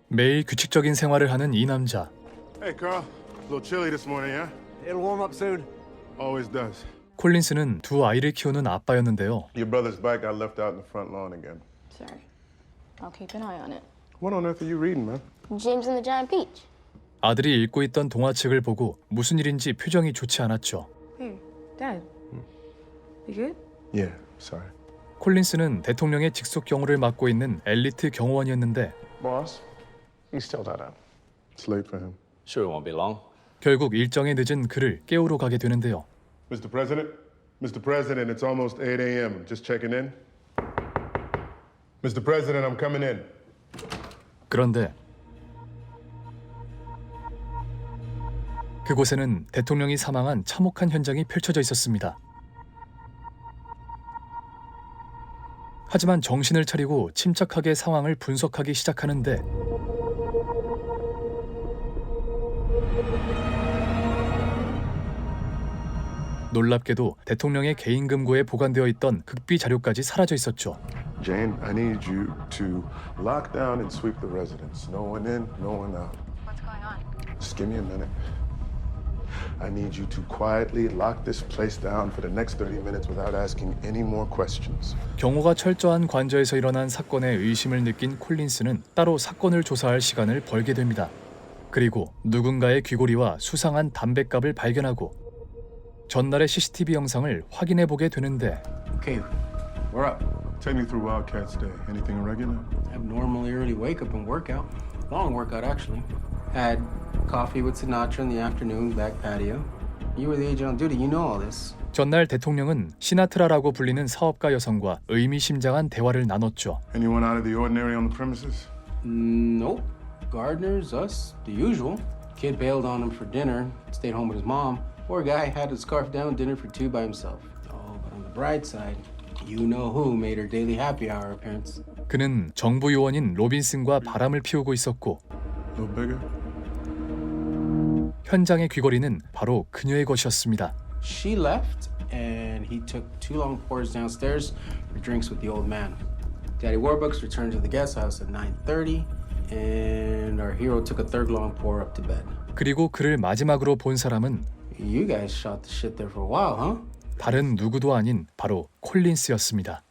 매일 규칙적인 생활을 하는 이 남자. Hey, Carl. A little chilly this morning, yeah? It'll warm up soon. Always does. 콜린스는 두 아이를 키우는 아빠였는데요. Your brother's bike got left out in the front lawn again. Sorry. I'll keep an eye on it. What on earth are you reading, man? James and the Giant Peach. 아들이 읽고 있던 동화책을 보고 무슨 일인지 표정이 좋지 않았죠. Hey, Dad. You good? Yeah, sorry. 콜린스는 대통령의 직속 경호를 맡고 있는 엘리트 경호원이었는데 Boss, he's still not out. It's late for him. Sure, it won't be long. 결국 일정에 늦은 그를 깨우러 가게 되는데요. Mr. President? Mr. President, it's almost 8 a.m. Just checking in. Mr. President, I'm coming in. 그런데 그곳에는 대통령이 사망한 참혹한 현장이 펼쳐져 있었습니다. 하지만 정신을 차리고 침착하게 상황을 분석하기 시작하는데 놀랍게도 대통령의 개인 금고에 보관되어 있던 극비 자료까지 사라져 있었죠. Jane, I need you to lock down and sweep the residence. No one in, no one out. What's going on? Just give me a minute. I need you to quietly lock this place down for the next 30 minutes without asking any more questions. 경호가 철저한 관저에서 일어난 사건에 의심을 느낀 콜린스는 따로 사건을 조사할 시간을 벌게 됩니다. 그리고 누군가의 귀고리와 수상한 담뱃갑을 발견하고 전날의 CCTV 영상을 확인해 보게 되는데 Okay, we're up. Take me through Wildcats Day. Anything irregular? Abnormally early wake up and workout. Long workout, actually. Had coffee with Sinatra in the afternoon, back patio. You were the agent on duty, you know all this. 전날 대통령은 시나트라라고 불리는 사업가 여성과 의미심장한 대화를 나눴죠. Anyone out of the ordinary on the premises? Nope. Gardeners, us, the usual. Kid bailed on him for dinner, stayed home with his mom. Poor guy had to scarf down dinner for two by himself. Oh, but on the bright side, you know who made her daily happy hour appearance. 그는 정부 요원인 로빈슨과 바람을 피우고 있었고 A little bigger? 현장의 귀걸이는 바로 그녀의 것이었습니다. She left, and he took two long pours downstairs for drinks with the old man. Daddy Warbucks returned to the guest house at 9:30, and our hero took a third long pour up to bed. 그리고 그를 마지막으로 본 사람은 You guys shot the shit there for a while, huh? 다른 누구도 아닌 바로 콜린스였습니다.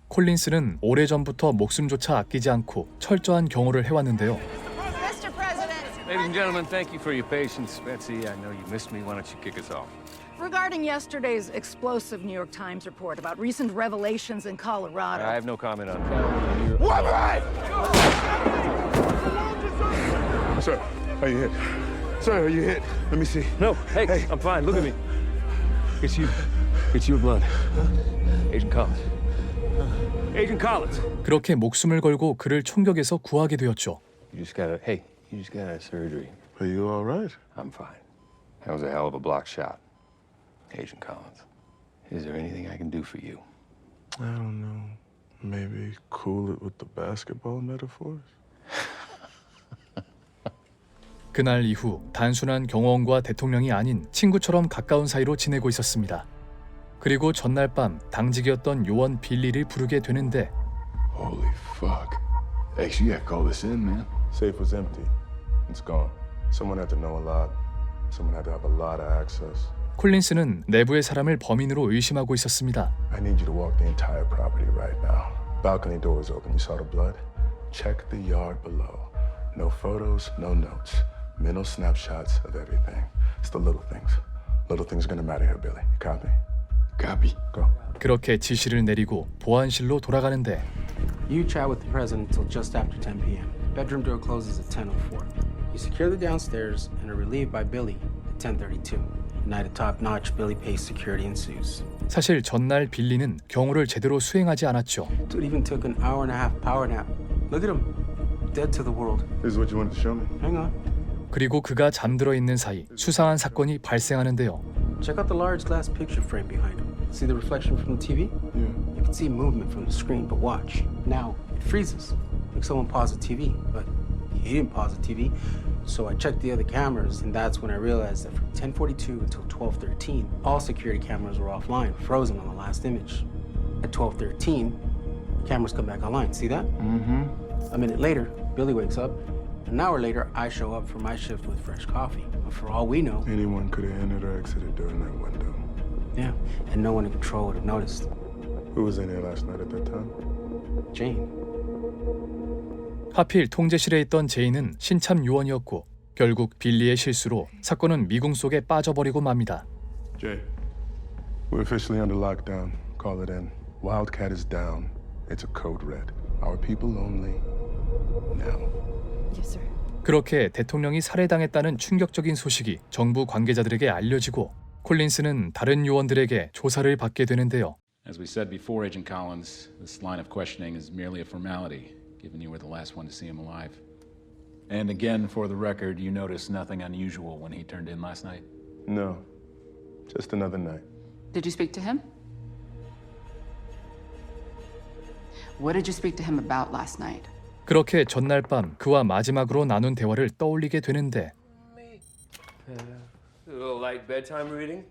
콜린스는 오래전부터 목숨조차 아끼지 않고 철저한 경호를 해왔는데요. Mr. President! Ladies and gentlemen, thank you for your patience. Betsy, I know you missed me. Why don't you kick us off? Regarding yesterday's explosive New York Times report about recent revelations in Colorado. I have no comment on that. Sir, are you hit? Sir, are you hit? Let me see. No, hey, I'm fine. Look at me. It's you. It's your blood. Agent Collins. Agent Collins. 그렇게 목숨을 걸고 그를 총격해서 구하게 되었죠. You just got a surgery. Are you all right? I'm fine. That was a hell of a block shot. Agent Collins, is there anything I can do for you? I don't know. Maybe cool it with the basketball metaphors? 그날 이후 단순한 경호원과 대통령이 아닌 친구처럼 가까운 사이로 지내고 있었습니다. 그리고 전날 밤 당직이었던 요원 빌리를 부르게 되는데 Holy fuck. X, you gotta call this in, man. Safe was empty. It's gone. Someone had to know a lot. Someone had to have a lot of access. 콜린스는 내부의 사람을 범인으로 의심하고 있었습니다. I need you to walk the entire property right now. Balcony doors open. You saw the blood? Check the yard below. No photos, no notes. Mental snapshots of everything. It's the little things. Little things are gonna matter here, Billy. You copy? Copy. Go. 그렇게 지시를 내리고 보안실로 돌아가는데 You chat with the president until just after 10 p.m. Bedroom door closes at 10:04. You secure the downstairs and are relieved by Billy at 10:32. Night of top-notch Billy Pace security ensues. 사실 전날 빌리는 경호를 제대로 수행하지 않았죠. Dude even took an hour and a half power nap. Look at him. Dead to the world. This is what you wanted to show me? Hang on. 그리고 그가 잠들어 있는 사이 수상한 사건이 발생하는데요. Check out the large glass picture frame behind him. See the reflection from the TV? Yeah. You can see movement from the screen, but watch. Now, it freezes. Like someone paused the TV, but he didn't pause the TV. So I checked the other cameras, and that's when I realized that from 10:42 until 12:13, all security cameras were offline, frozen on the last image. At 12:13, cameras come back online. See that? Mm-hmm. A minute later, Billy wakes up, An hour later, I show up for my shift with fresh coffee. But for all we know, Anyone could have entered or exited during that window. yeah, and no one in control would have noticed. Who was in here last night at that time? Jane. 하필 통제실에 있던 제인은 신참 요원이었고 결국 빌리의 실수로 사건은 미궁 속에 빠져버리고 맙니다. Jay, we're officially under lockdown. Call it in. Wildcat is down. It's a code red. Our people only. Now. Yes, sir. 그렇게 대통령이 살해당했다는 충격적인 소식이 정부 관계자들에게 알려지고 콜린스는 다른 요원들에게 조사를 받게 되는데요. As we said before, Agent Collins, this line of questioning is merely a formality, given you were the last one to see him alive. And again, for the record, you noticed nothing unusual when he turned in last night? No. Just another night. Did you speak to him? What did you speak to him about last night? 그렇게 전날 밤 그와 마지막으로 나눈 대화를 떠올리게 되는데 A little light bedtime reading.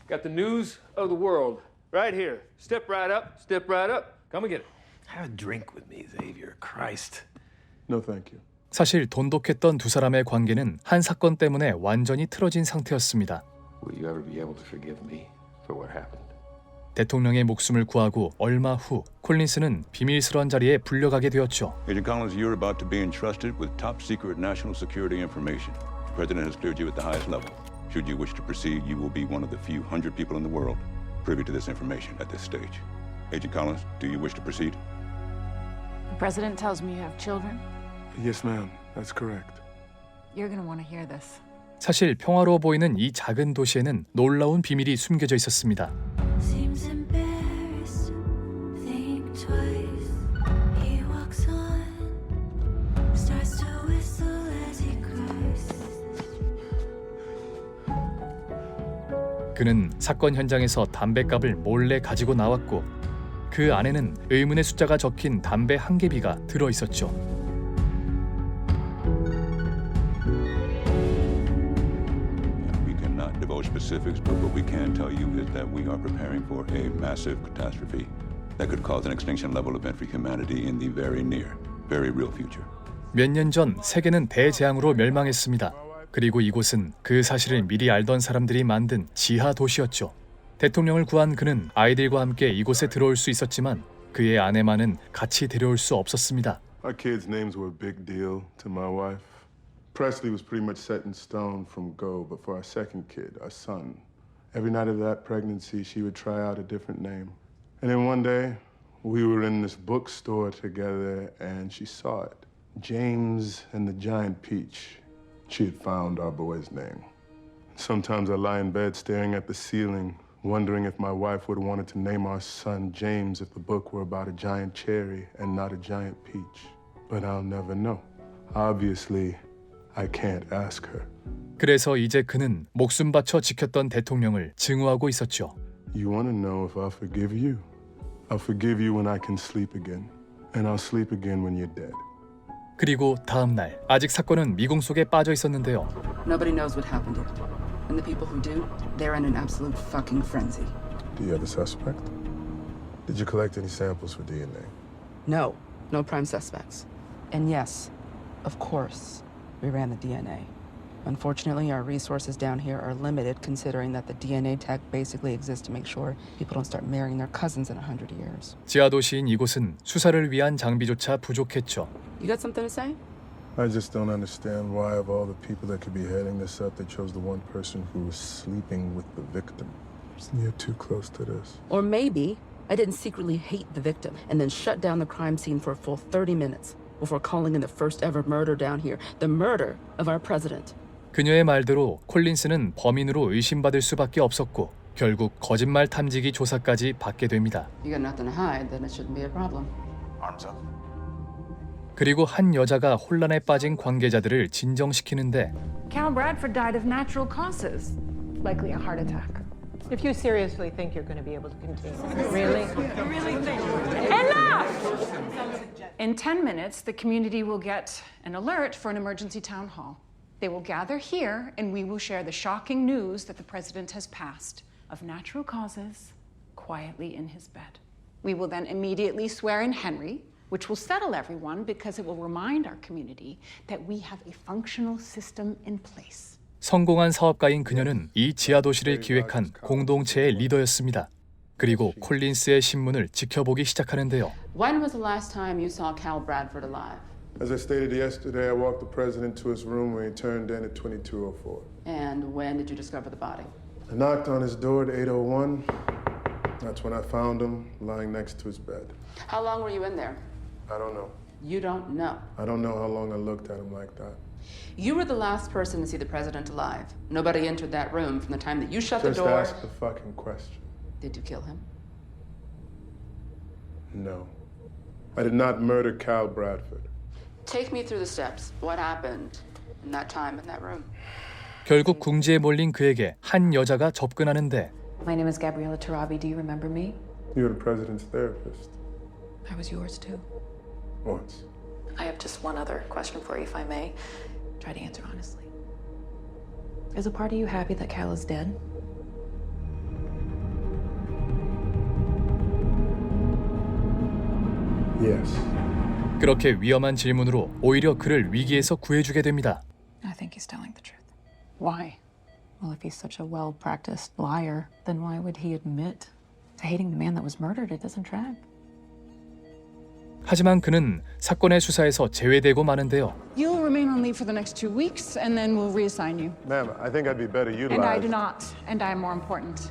Got the news of the world right here. Step right up, step right up. Come and get it. Have a drink with me, Xavier. Christ. No, thank you. 사실 돈독했던 두 사람의 관계는 한 사건 때문에 완전히 틀어진 상태였습니다. Will you ever be able to forgive me for what happened? 대통령의 목숨을 구하고 얼마 후 콜린스는 비밀스러운 자리에 불려가게 되었죠. Agent Collins, you're about to be entrusted with top secret national security information. The president has cleared you at the highest level. Should you wish to proceed, you will be one of the few hundred people in the world privy to this information at this stage. Agent Collins, do you wish to proceed? The president tells me you have children. Yes, ma'am. That's correct. You're gonna want to hear this. 사실 평화로워 보이는 이 작은 도시에는 놀라운 비밀이 숨겨져 있었습니다. Seems embarrassed, think twice. He walks on, starts to whistle as he cries. 그는 사건 현장에서 담뱃갑을 몰래 가지고 나왔고 그 안에는 의문의 숫자가 적힌 담배 한 개비가 들어 있었죠. We cannot divulge specifics, but what we can tell you is that we are preparing for a massive catastrophe that could cause an extinction level event for humanity in the very near, very real future. 몇 년 전 세계는 대재앙으로 멸망했습니다. 그리고 이곳은 그 사실을 미리 알던 사람들이 만든 지하 도시였죠. 대통령을 구한 그는 아이들과 함께 이곳에 들어올 수 있었지만 그의 아내만은 같이 데려올 수 없었습니다. Our kids' names were a big deal to my wife. Presley was pretty much set in stone from go, but for our second kid, our son, every night of that pregnancy, she would try out a different name. And then one day, we were in this bookstore together, and she saw it. James and the Giant Peach. She had found our boy's name. Sometimes I lie in bed staring at the ceiling, wondering if my wife would have wanted to name our son James if the book were about a giant cherry and not a giant peach. But I'll never know. Obviously, I can't ask her. 그래서 이제 그는 목숨 바쳐 지켰던 대통령을 증오하고 있었죠. You want to know if I'll forgive you? I'll forgive you when I can sleep again. And I'll sleep again when you're dead. 그리고 다음 날 아직 사건은 미궁 속에 빠져 있었는데요. Nobody knows what happened yet. And the people who do, they're in an absolute fucking frenzy. Do you have a suspect? Did you collect any samples for DNA? No, no prime suspects. And yes, of course, we ran the DNA. Unfortunately, our resources down here are limited considering that the DNA tech basically exists to make sure people don't start marrying their cousins in 100 years. 지하 도시인 이곳은 수사를 위한 장비조차 부족했죠. You got something to say? I just don't understand why, of all the people that could be heading this up, they chose the one person who was sleeping with the victim. You're too close to this. Or maybe I didn't secretly hate the victim and then shut down the crime scene for a full 30 minutes before calling in the first ever murder down here, the murder of our president. 그녀의 말대로 콜린스는 범인으로 의심받을 수밖에 없었고 결국 거짓말 탐지기 조사까지 받게 됩니다. You got nothing to hide, then it shouldn't be a problem. Arms up. 그리고 한 여자가 혼란에 빠진 관계자들을 진정시키는데 Cal Bradford died of natural causes, likely a heart attack. If you seriously think you're going to be able to continue, really? Enough! In 10 minutes, the community will get an alert for an emergency town hall. They will gather here, and we will share the shocking news that the president has passed of natural causes quietly in his bed. We will then immediately swear in Henry, which will settle everyone because it will remind our community that we have a functional system in place. 성공한 사업가인 그녀는 이 지하도시를 기획한 공동체의 리더였습니다. 그리고 콜린스의 신문을 지켜보기 시작하는데요. When was the last time you saw Cal Bradford alive? As I stated yesterday, I walked the president to his room when he turned in at 22:04. And when did you discover the body? I knocked on his door at 8:01. That's when I found him lying next to his bed. How long were you in there? I don't know. You don't know. I don't know how long I looked at him like that. You were the last person to see the president alive. Nobody entered that room from the time that you shut the Just door. ask the fucking question. Did you kill him? No. I did not murder Cal Bradford. Take me through the steps. What happened in that time in that room? 결국 궁지에 몰린 그에게 한 여자가 접근하는데 My name is Gabriella Tarabi. Do you remember me? You're the president's therapist. I was yours too. Once. I have just one other question for you, if I may. Try to answer honestly. Is a part of you happy that Cal is dead? Yes. 그렇게 위험한 질문으로 오히려 그를 위기에서 구해주게 됩니다. I think he's telling the truth. Why? Well, if he's such a well-practiced liar, then why would he admit to hating the man that was murdered? It doesn't track. 하지만 그는 사건의 수사에서 제외되고 마는데요. You'll remain on leave for the next 2 weeks, and then we'll reassign you. Ma'am, I think I'd be better utilized. And I do not, and I am more important.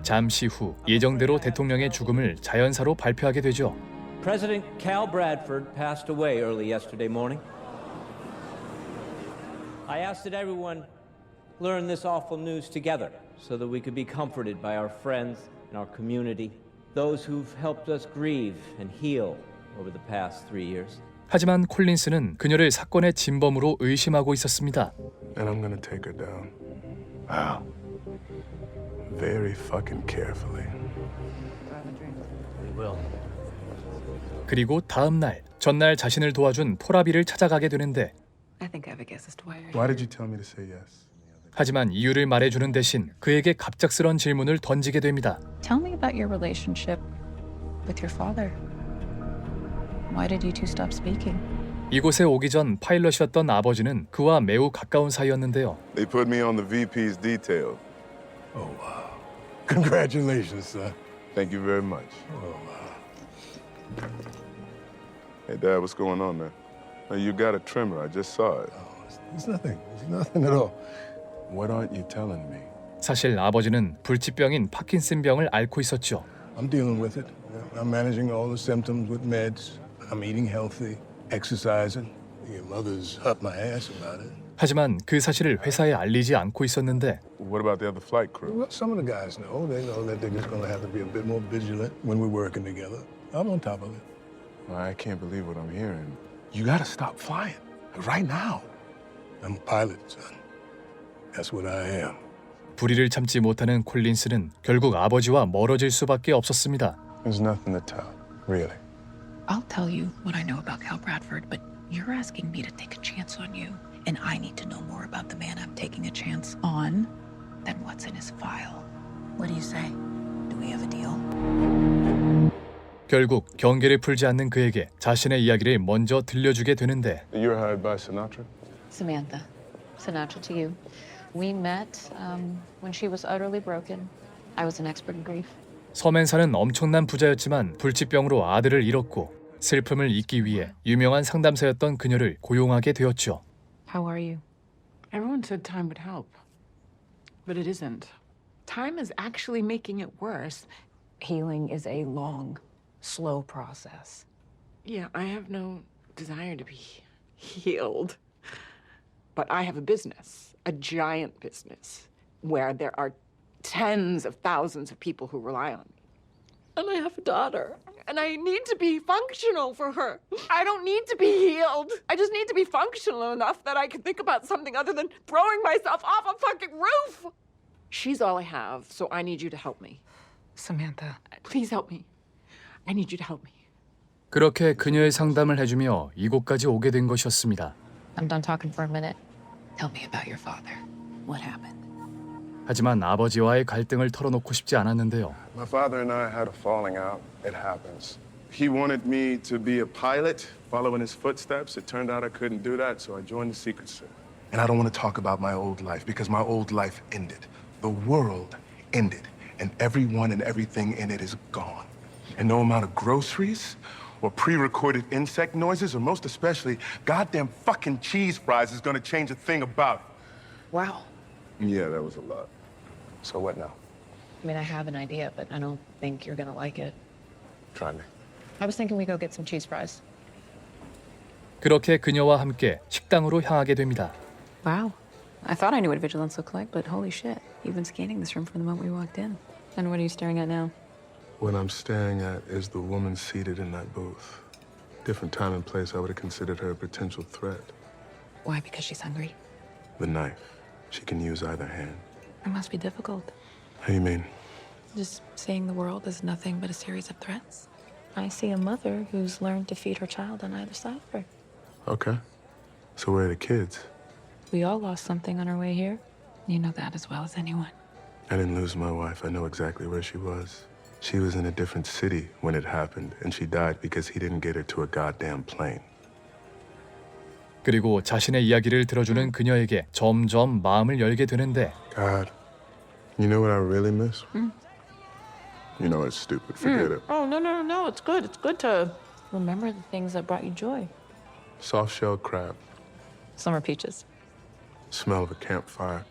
잠시 후 예정대로 대통령의 죽음을 자연사로 발표하게 되죠. President Cal Bradford passed away early yesterday morning. I asked that everyone learn this awful news together so that we could be comforted by our friends and our community, those who've helped us grieve and heal over the past 3 years. 하지만 콜린스는 그녀를 사건의 진범으로 의심하고 있었습니다. And I'm gonna take her down. Wow. Very fucking carefully. We will. 그리고 다음 날, 전날 자신을 도와준 토라비를 찾아가게 되는데 I think I have a guess as to why you're Why did you tell me to say yes? 하지만 이유를 말해주는 대신 그에게 갑작스런 질문을 던지게 됩니다. Tell me about your relationship with your father. Why did you two stop speaking? 이곳에 오기 전 파일럿이었던 아버지는 그와 매우 가까운 사이였는데요. They put me on the VP's detail. Oh, wow. Congratulations, son. Thank you very much. Oh, wow. Hey, Dad, what's going on, man? You got a tremor. I just saw it. It's nothing. It's nothing at all. What aren't you telling me? 사실 아버지는 불치병인 파킨슨병을 앓고 있었죠. I'm dealing with it. I'm managing all the symptoms with meds. I'm eating healthy, exercising. Your mother's up my ass about it. 하지만 그 사실을 회사에 알리지 않고 있었는데 What about the other flight crew? Well, some of the guys know. They know that they're just going to have to be a bit more vigilant when we're working together. I'm on top of it. I can't believe what I'm hearing. You gotta stop flying. Right now. I'm a pilot, son. That's what I am. 불의를 참지 못하는 콜린스는 결국 아버지와 멀어질 수밖에 없었습니다. There's nothing to tell, really. I'll tell you what I know about Cal Bradford, but you're asking me to take a chance on you. And I need to know more about the man I'm taking a chance on than what's in his file. What do you say? Do we have a deal? 결국 경계를 풀지 않는 그에게 자신의 이야기를 먼저 들려주게 되는데 You're hired by Sinatra? Samantha. Sinatra to you. We met when she was utterly broken. I was an expert in grief. 서맨사는 엄청난 부자였지만 불치병으로 아들을 잃었고 슬픔을 잊기 위해 유명한 상담사였던 그녀를 고용하게 되었죠. How are you? Everyone said time would help, but it isn't. Time is actually making it worse. Healing is a long, slow process. Yeah, I have no desire to be healed. But I have a business, a giant business, where there are tens of thousands of people who rely on me. And I have a daughter. And I need to be functional for her. I don't need to be healed. I just need to be functional enough that I can think about something other than throwing myself off a fucking roof. She's all I have, so I need you to help me. Samantha. Please help me. I need you to help me. 그렇게 그녀의 상담을 해주며 이곳까지 오게 된 것이었습니다. I'm done talking for a minute. Tell me about your father. What happened? 하지만 아버지와의 갈등을 털어놓고 싶지 않았는데요. My father and I had a falling out. It happens. He wanted me to be a pilot, follow in his footsteps. It turned out I couldn't do that, so I joined the Secret Service. And I don't want to talk about my old life because my old life ended. The world ended, and everyone and everything in it is gone. And no amount of groceries or pre-recorded insect noises, or most especially goddamn fucking cheese fries is gonna change a thing about it. Wow. Yeah, that was a lot. So what now? I mean, I have an idea, but I don't think you're gonna like it. Try me. I was thinking we go get some cheese fries. 그렇게 그녀와 함께 식당으로 향하게 됩니다. Wow. I thought I knew what vigilance looked like, but holy shit. You've been scanning this room from the moment we walked in. And what are you staring at now? What I'm staring at is the woman seated in that booth. Different time and place, I would have considered her a potential threat. Why? Because she's hungry? The knife. She can use either hand. It must be difficult. How do you mean? Just seeing the world as nothing but a series of threats. I see a mother who's learned to feed her child on either side of her. Okay. So where are the kids? We all lost something on our way here. You know that as well as anyone. I didn't lose my wife. I know exactly where she was. She was in a different city when it happened, and she died because he didn't get her to a goddamn plane. 그리고 자신의 이야기를 들어주는 그녀에게 점점 마음을 열게 되는데 God, you know what I really miss? You know it's stupid. Forget it. Oh, no. It's good. It's good to remember the things that brought you joy. Soft-shelled crab. Summer peaches. Smell of a campfire.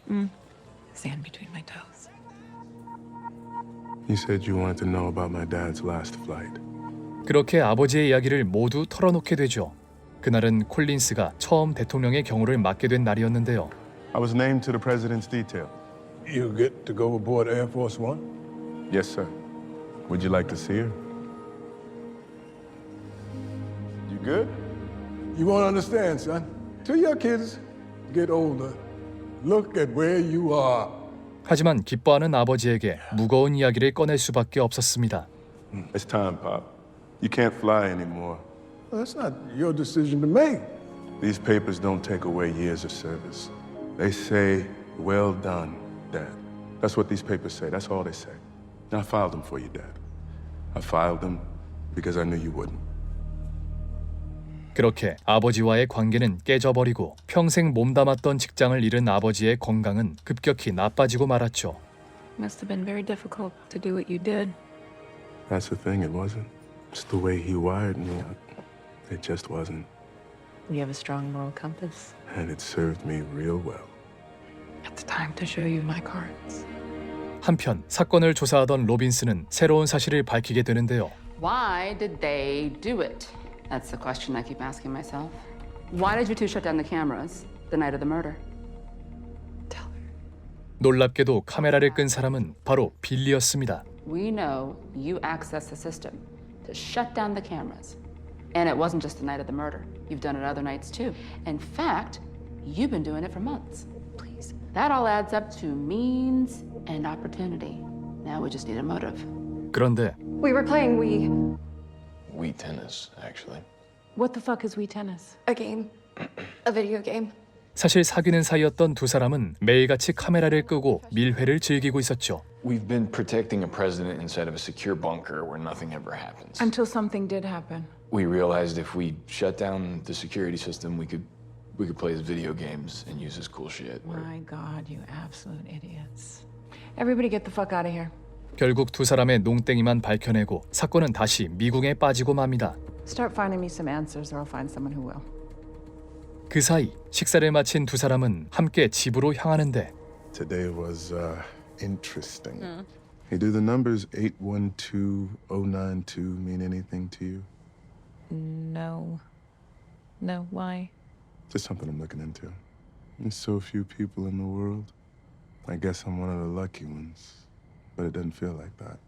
Sand between my toes. You said you wanted to know about my dad's last flight. 그렇게 아버지의 이야기를 모두 털어놓게 되죠. 그날은 콜린스가 처음 대통령의 경호를 맡게 된 날이었는데요. I was named to the president's detail. You get to go aboard Air Force One? Yes, sir. Would you like to see her? You good? You won't understand, son. Till your kids get older, look at where you are. 하지만 기뻐하는 아버지에게 무거운 이야기를 꺼낼 수밖에 없었습니다. It's time, Pop. You can't fly anymore. Well, that's not your decision to make. These papers don't take away years of service. They say, well done, Dad. That's what these papers say. That's all they say. And I filed them for you, Dad. I filed them because I knew you wouldn't. 그렇게 아버지와의 관계는 깨져버리고 평생 몸담았던 직장을 잃은 아버지의 건강은 급격히 나빠지고 말았죠. Must have been very difficult to do what you did. That's the thing, it wasn't. It's the way he wired me. It just wasn't. You have a strong moral compass. And it served me real well. It's time to show you my cards. 한편 사건을 조사하던 로빈스는 새로운 사실을 밝히게 되는데요. Why did they do it? That's the question I keep asking myself. Why did you two shut down the cameras the night of the murder? 놀랍게도 카메라를 끈 사람은 바로 빌리였습니다. We know you accessed the system to shut down the cameras. And it wasn't just the night of the murder. You've done it other nights too. In fact, you've been doing it for months. Please. That all adds up to means and opportunity. Now we just need a motive. 그런데 We were playing Wii tennis, actually. What the fuck is Wii tennis? a game. A video game. 사실 사귀는 사이였던 두 사람은 매일같이 카메라를 끄고 밀회를 즐기고 있었죠. We've been protecting a president inside of a secure bunker where nothing ever happens. Until something did happen. We realized if we shut down the security system, we could play his video games and use his cool shit. My God, you absolute idiots. Everybody get the fuck out of here. 결국 두 사람의 농땡이만 밝혀내고 사건은 다시 미궁에 빠지고 맙니다. Start finding me some answers or I'll find someone who will. 그 사이 식사를 마친 두 사람은 함께 집으로 향하는데 Today was interesting. Hey, do the numbers 812092 mean anything to you? No. No, why? Just something I'm looking into. There's so few people in the world. I guess I'm one of the lucky ones. But it doesn't feel like that.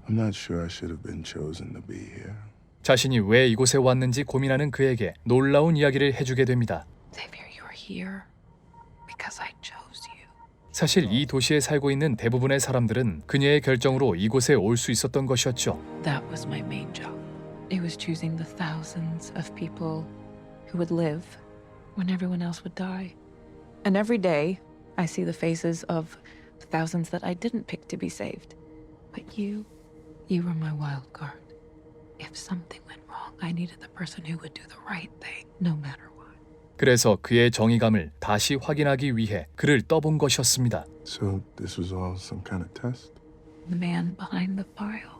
I'm not sure I should have been chosen to be here. 자신이 왜 이곳에 왔는지 고민하는 그에게 놀라운 이야기를 해주게 됩니다. Xavier, you're here because I chose you. 사실 이 도시에 살고 있는 대부분의 사람들은 그녀의 결정으로 이곳에 올 수 있었던 것이었죠. That was my main job. It was choosing the thousands of people who would live when everyone else would die. And every day, I see the faces of the thousands that I didn't pick to be saved. But you were my wild card. If If something went wrong, I needed the person who would do the right thing, no matter what. 그래서 그의 정의감을 다시 확인하기 위해 그를 떠본 것이었습니다. So this was all some kind of test? The man behind the file.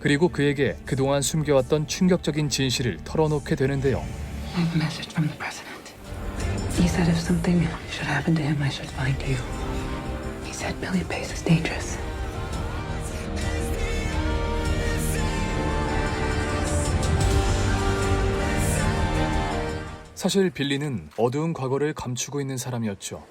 그리고 그에게 그동안 숨겨왔던 충격적인 진실을 털어놓게 되는데요. I have a message from the president. He said if something should happen to him, I should find you. He said Billy Pace is dangerous. 사실 빌리는 어두운 과거를 감추고 있는 사람이었죠.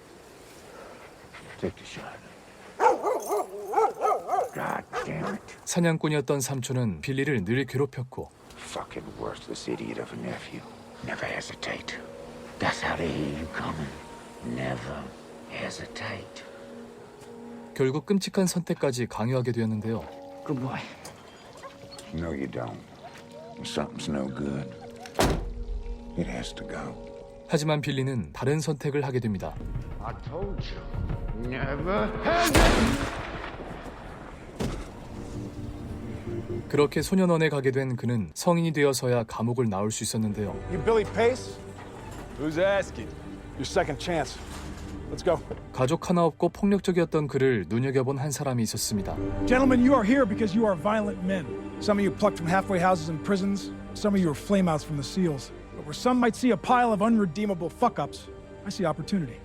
사냥꾼이었던 삼촌은 빌리를 늘 괴롭혔고 Fucking worthless idiot of a nephew. Never hesitate. That's how they hear you coming. Never hesitate. 결국 끔찍한 선택까지 강요하게 되었는데요. Good boy. No, you don't. Something's no good. It has to go. 하지만 빌리는 다른 선택을 하게 됩니다. I told you. Never hesitate. 그렇게 소년원에 가게 된 그는 성인이 되어서야 감옥을 나올 수 있었는데요. You Billy Pace? Who's asking? Your second chance. Let's go. 가족 하나 없고 폭력적이었던 그를 눈여겨본 한 사람이 있었습니다. Gentlemen, you are here because you are violent men. Some of you plucked from halfway houses and prisons. Some of you are flameouts from the SEALs. But where some might see a pile of unredeemable fuck-ups, I see opportunity.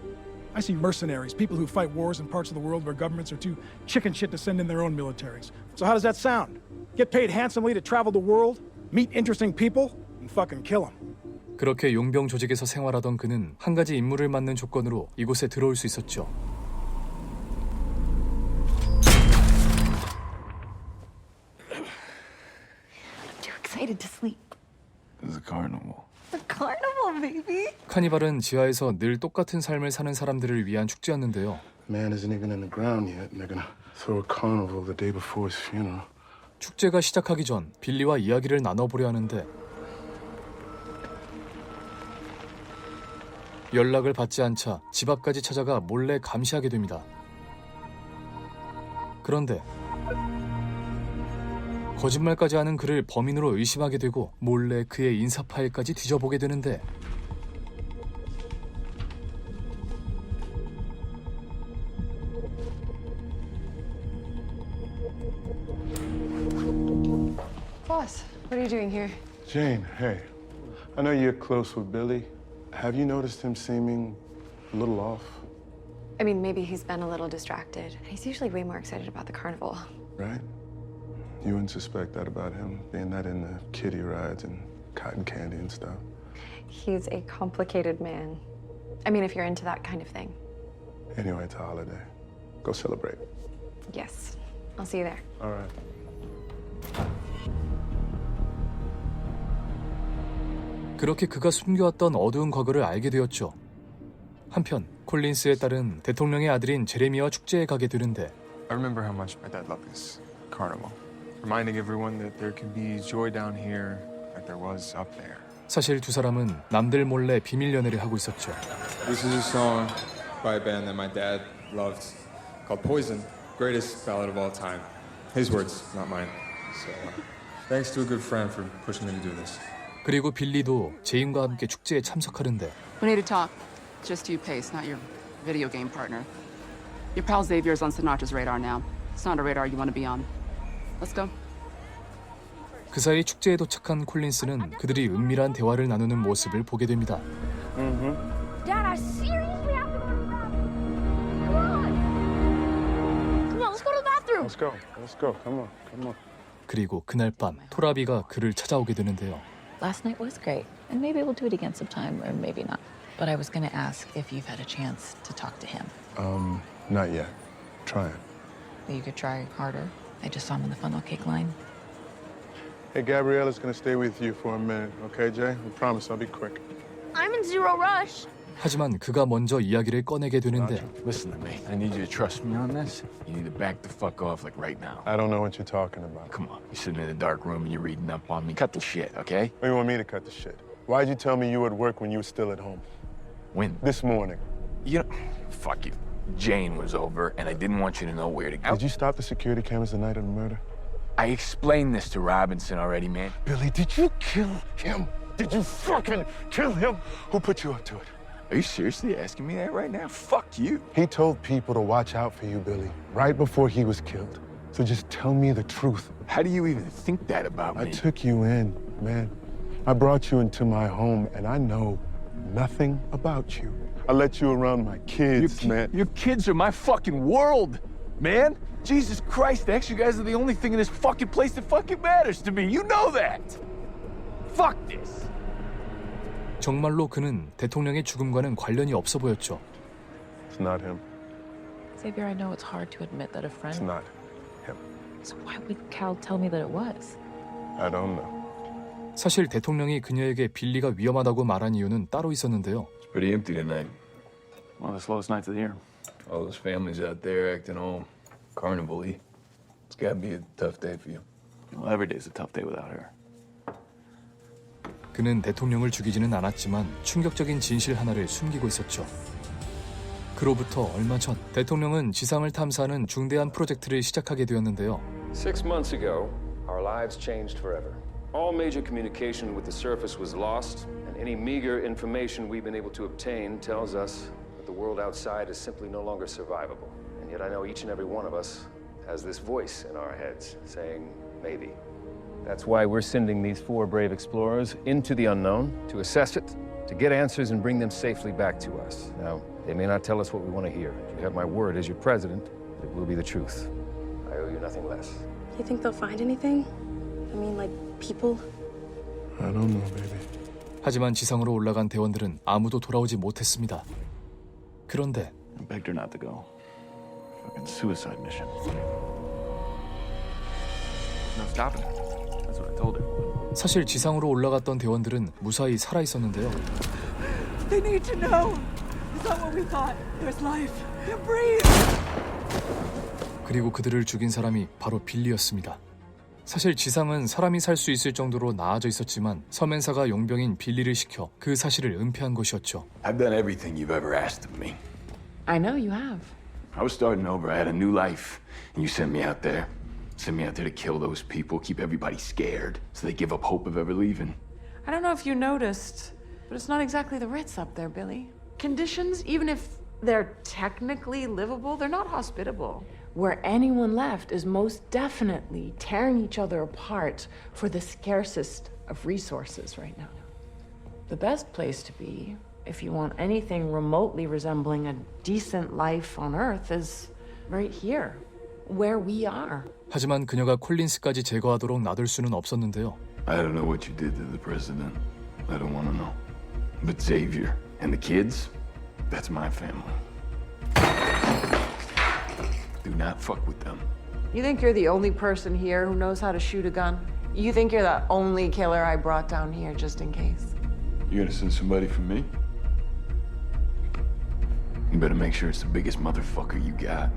I see mercenaries, people who fight wars in parts of the world where governments are too chicken shit to send in their own militaries. So how does that sound? Get paid handsomely to travel the world, meet interesting people, and fucking kill them. 그렇게 용병 조직에서 생활하던 그는 한 가지 임무를 맡는 조건으로 이곳에 들어올 수 있었죠. Too excited to sleep. It's a carnival. The carnival, baby. 카니발은 지하에서 늘 똑같은 삶을 사는 사람들을 위한 축제였는데요. Man isn't even in the ground yet, and they're gonna throw a carnival the day before his funeral. 축제가 시작하기 전 빌리와 이야기를 나눠보려 하는데 연락을 받지 않자 집 앞까지 찾아가 몰래 감시하게 됩니다. 그런데 거짓말까지 하는 그를 범인으로 의심하게 되고 몰래 그의 인사 파일까지 뒤져보게 되는데 Boss, what are you doing here? Jane, hey. I know you're close with Billy. Have you noticed him seeming a little off? I mean, maybe he's been a little distracted. He's usually way more excited about the carnival. Right? You wouldn't suspect that about him, being that into kiddie rides and cotton candy and stuff. He's a complicated man. I mean, if you're into that kind of thing. Anyway, it's a holiday. Go celebrate. Yes. I'll see you there. All right. 그렇게 그가 숨겨왔던 어두운 과거를 알게 되었죠. 한편 콜린스의 딸은 대통령의 아들인 제레미와 축제에 가게 되는데 I remember how much my dad loved this carnival. Reminding everyone that there can be joy down here like there was up there. 사실 두 사람은 남들 몰래 비밀 연애를 하고 있었죠. This is a song by a band that my dad loved called Poison, greatest ballad of all time. His words, not mine. So, thanks to a good friend for pushing me to do this. 그리고 빌리도 제인과 함께 축제에 참석하는데 We need to talk. Just you, Pace, not your video game partner. Your pal Xavier's on Sinatra's radar now. It's not a radar you want to be on. Let's go. 그 사이 축제에 도착한 콜린스는 그들이 은밀한 대화를 나누는 모습을 보게 됩니다. Dad, I seriously have to go to the bathroom. Come on, let's go to the bathroom. Let's go. Let's go. Come on. Come on. 그리고 그날 밤 토라비가 그를 찾아오게 되는데요. Last night was great, and maybe we'll do it again sometime, or maybe not. But I was going to ask if you've had a chance to talk to him. Not yet. Trying. You could try harder. I just saw him on the funnel cake line. Hey, Gabriella's gonna stay with you for a minute, okay, Jay? I promise I'll be quick. I'm in zero rush. 하지만 그가 먼저 이야기를 꺼내게 되는데 Listen to me. I need you to trust me on this. You need to back the fuck off like right now. I don't know what you're talking about. Come on. You're sitting in a dark room and you're reading up on me. Cut the shit, okay? What do you want me to cut the shit? Why'd you tell me you were at work when you were still at home? When? This morning. You know, fuck you. Jane was over, and I didn't want you to know where to go. Did you stop the security cameras the night of the murder? I explained this to Robinson already, man. Billy, did you kill him? Did you fucking kill him? Who put you up to it? Are you seriously asking me that right now? Fuck you. He told people to watch out for you, Billy, right before he was killed. So just tell me the truth. How do you even think that about me? I took you in, man. I brought you into my home, and I know nothing about you. I let you around my kids, man. Your kids are my fucking world, man. Jesus Christ, X, you guys are the only thing in this fucking place that fucking matters to me. You know that. Fuck this. 정말로 그는 대통령의 죽음과는 관련이 없어 보였죠. It's not him. Xavier, I know it's hard to admit that a friend. It's not him. So why would Cal tell me that it was? I don't know. 사실 대통령이 그녀에게 빌리가 위험하다고 말한 이유는 따로 있었는데요. It's pretty empty tonight. One of the slowest nights of the year. All those families out there acting all carnival-y. It's gotta be a tough day for you. Well, every day's a tough day without her. 그는 대통령을 죽이지는 않았지만 충격적인 진실 하나를 숨기고 있었죠. 그로부터 얼마 전 대통령은 지상을 탐사하는 중대한 프로젝트를 시작하게 되었는데요. 6 months ago, our lives changed forever. All major communication with the surface was lost, and any meager information we've been able to obtain tells us that the world outside is simply no longer survivable. And yet I know each and every one of us has this voice in our heads saying, maybe. That's why we're sending these 4 brave explorers into the unknown to assess it, to get answers and bring them safely back to us. Now, they may not tell us what we want to hear. You have my word as your president that it will be the truth. I owe you nothing less. You think they'll find anything? I mean, like, people? I don't know, baby. 하지만 지상으로 올라간 대원들은 아무도 돌아오지 못했습니다. 그런데 I begged her not to go. Fucking suicide mission. No stopping her. That's what I told her. 사실 지상으로 올라갔던 대원들은 무사히 살아 있었는데요. They need to know. It's not what we thought. There's life. They're breathe. 그리고 그들을 죽인 사람이 바로 빌리였습니다. 사실 지상은 사람이 살 수 있을 정도로 나아져 있었지만 서맨사가 용병인 빌리를 시켜 그 사실을 은폐한 것이었죠. I've done everything you've ever asked of me. I know you have. I was starting over. I had a new life. And you sent me out there. Sent me out there to kill those people, keep everybody scared, so they give up hope of ever leaving. I don't know if you noticed, but it's not exactly the Ritz up there, Billy. Conditions, even if they're technically livable, they're not hospitable. Where anyone left is most definitely tearing each other apart for the scarcest of resources right now. The best place to be, if you want anything remotely resembling a decent life on Earth, is right here, where we are. 하지만 그녀가 콜린스까지 제거하도록 놔둘 수는 없었는데요. I don't know what you did to the president. I don't want to know. But Xavier and the kids, that's my family. Do not fuck with them. You think you're the only person here who knows how to shoot a gun? You think you're the only killer I brought down here just in case? You gonna send somebody for me? You better make sure it's the biggest motherfucker you got.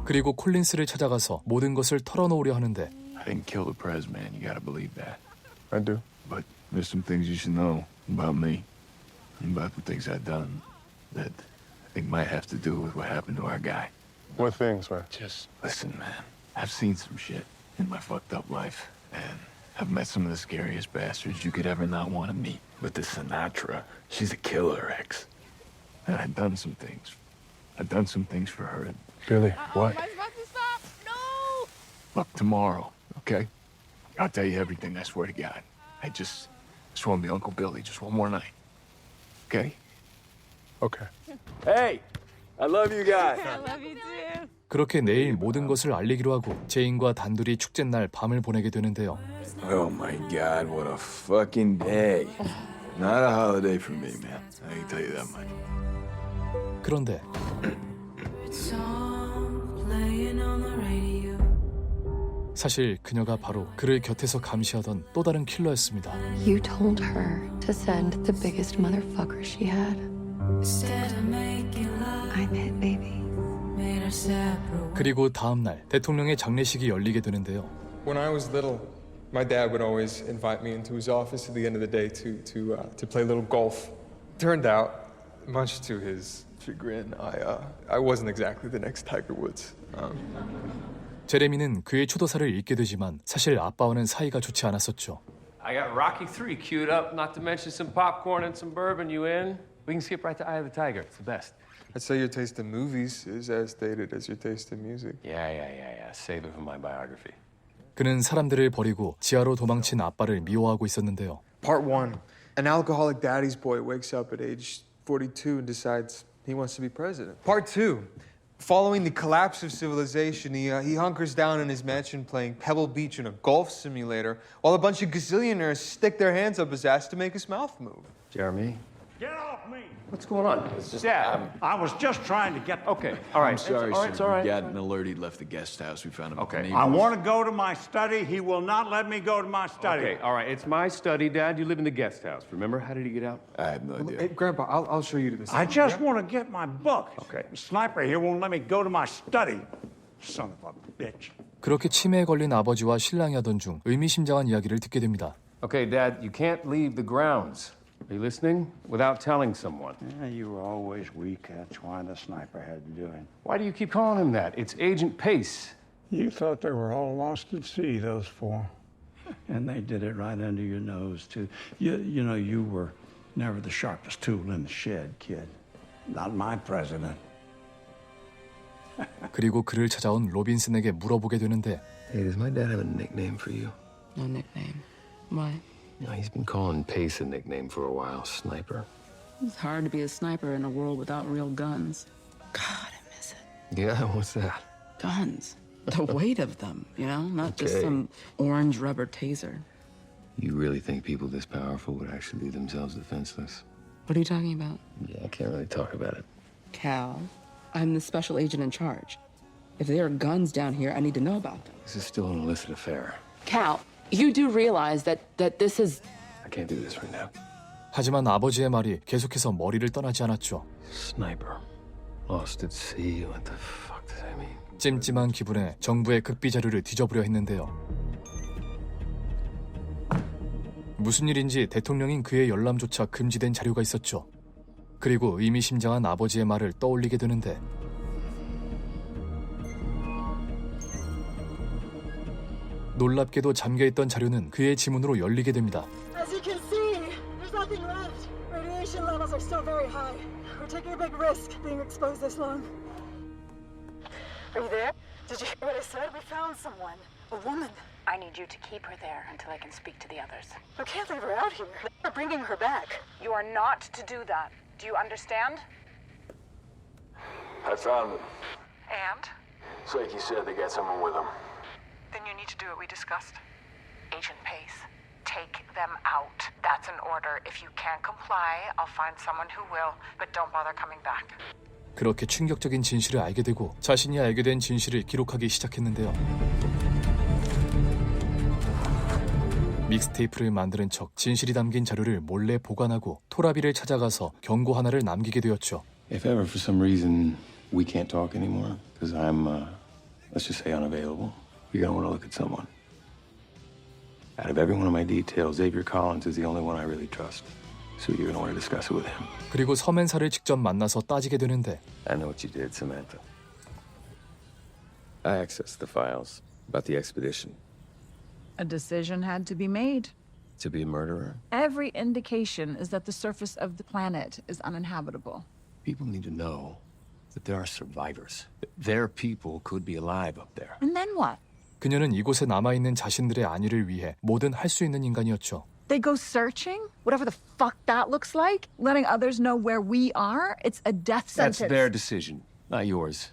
그리고 콜린스를 찾아가서 모든 것을 털어놓으려 하는데 I didn't kill the pres, man. You gotta believe that. I do. But there's some things you should know about me, and about the things I've done that I think might have to do with what happened to our guy. What things, man? Just listen, man. I've seen some shit in my fucked up life, and I've met some of the scariest bastards you could ever not want to meet. But this Sinatra, she's a killer, X. And I've done some things. I've done some things for her. Billy, what? Am I supposed to stop? No! Look, tomorrow, okay? I'll tell you everything, I swear to God. I just want to be Uncle Billy just one more night. Okay? Okay. Hey! I love you guys. I love you too. 그렇게 내일 모든 것을 알리기로 하고 제인과 단둘이 축제날 밤을 보내게 되는데요. Oh my God, what a fucking day. Not a holiday for me, man. I can tell you that much. 그런데 사실 그녀가 바로 그를 곁에서 감시하던 또 다른 킬러였습니다. You told her to send the biggest motherfucker she had. I'm it, baby. 그리고 다음 날 대통령의 장례식이 열리게 되는데요. When I was little, my dad would always invite me into his office at the end of the day to play a little golf. Turned out, much to his chagrin, I wasn't exactly the next Tiger Woods. 제레미는 그의 초도사를 잊게 되지만 사실 아빠와는 사이가 좋지 않았었죠. I got Rocky 3 queued up, not to mention some popcorn and some bourbon. You in? We can skip right to Eye of the Tiger. It's the best. I'd say your taste in movies is as dated as your taste in music. Yeah. Save it for my biography. 그는 사람들을 버리고 지하로 도망친 아빠를 미워하고 있었는데요. Part 1. An alcoholic daddy's boy wakes up at age 42 and decides he wants to be president. Part 2. Following the collapse of civilization, he hunkers down in his mansion playing Pebble Beach in a golf simulator while a bunch of gazillionaires stick their hands up his ass to make his mouth move. Jeremy? Get off me! What's going on? It's just... Dad, I was just trying to get... Okay, all right. I'm sorry, sir. It's all right. We got an alert. He left the guest house. We found him. Okay. I want to go to my study. He will not let me go to my study. Okay, all right. It's my study, Dad. You live in the guest house. Remember? How did he get out? I have no idea. Hey, Grandpa, I'll show you to this. I just want to get my book. Okay. The sniper here won't let me go to my study. Son of a bitch. 그렇게 치매에 걸린 아버지와 신랑이 하던 중 의미심장한 이야기를 듣게 됩니다. Okay, Dad, you can't leave the grounds. Are you listening? Without telling someone. Yeah, you were always weak. That's why the sniper had to do it. Why do you keep calling him that? It's Agent Pace. You thought they were all lost at sea, those four. And they did it right under your nose, too. You know, you were never the sharpest tool in the shed, kid. Not my president. 그리고 그를 찾아온 로빈슨에게 물어보게 되는데 Hey, does my dad have a nickname for you? No nickname. Why? You know, he's been calling Pace a nickname for a while, Sniper. It's hard to be a sniper in a world without real guns. God, I miss it. Yeah, what's that? Guns. The weight of them, you know? Not just Okay. some orange rubber taser. You really think people this powerful would actually leave themselves defenseless? What are you talking about? Yeah, I can't really talk about it. Cal, I'm the special agent in charge. If there are guns down here, I need to know about them. This is still an illicit affair. Cal, you do realize that this is... I can't do this right now. 하지만 아버지의 말이 계속해서 머리를 떠나지 않았죠. Sniper. Lost at sea. What the fuck does that mean? 찜찜한 기분에 정부의 극비 자료를 뒤져보려 했는데요. 무슨 일인지 대통령인 그의 열람조차 금지된 자료가 있었죠. 그리고 의미심장한 아버지의 말을 떠올리게 되는데 놀랍게도 잠겨있던 자료는 그의 지문으로 열리게 됩니다. As you can see, there's nothing left. Radiation levels are still very high. We're taking a big risk being exposed this long. Are you there? Did you hear what I said? We found someone. A woman. I need you to keep her there until I can speak to the others. We can't leave her out here. We're bringing her back. You are not to do that. Do you understand? I found them. And? It's like you said, they got someone with them. Then you need to do what we discussed. Agent Pace, take them out. That's an order. If you can't comply, I'll find someone who will, but don't bother coming back. 그렇게 충격적인 진실을 알게 되고 자신이 알게 된 진실을 기록하기 시작했는데요. 믹스테이프를 만드는 척 진실이 담긴 자료를 몰래 보관하고 토라비를 찾아가서 경고 하나를 남기게 되었죠. If ever for some reason we can't talk anymore, because I'm, let's just say unavailable, you're gonna want to look at someone. Out of every one of my details, Xavier Collins is the only one I really trust. So you're gonna want to discuss it with him. 그리고 서맨사를 직접 만나서 따지게 되는데 I know what you did, Samantha. I accessed the files about the expedition. A decision had to be made. To be a murderer? Every indication is that the surface of the planet is uninhabitable. People need to know that there are survivors. Their people could be alive up there. And then what? 그녀는 이곳에 남아있는 자신들의 안위를 위해 뭐든 할 수 있는 인간이었죠. They go searching? Whatever the fuck that looks like? Letting others know where we are? It's a death sentence. That's their decision, not yours.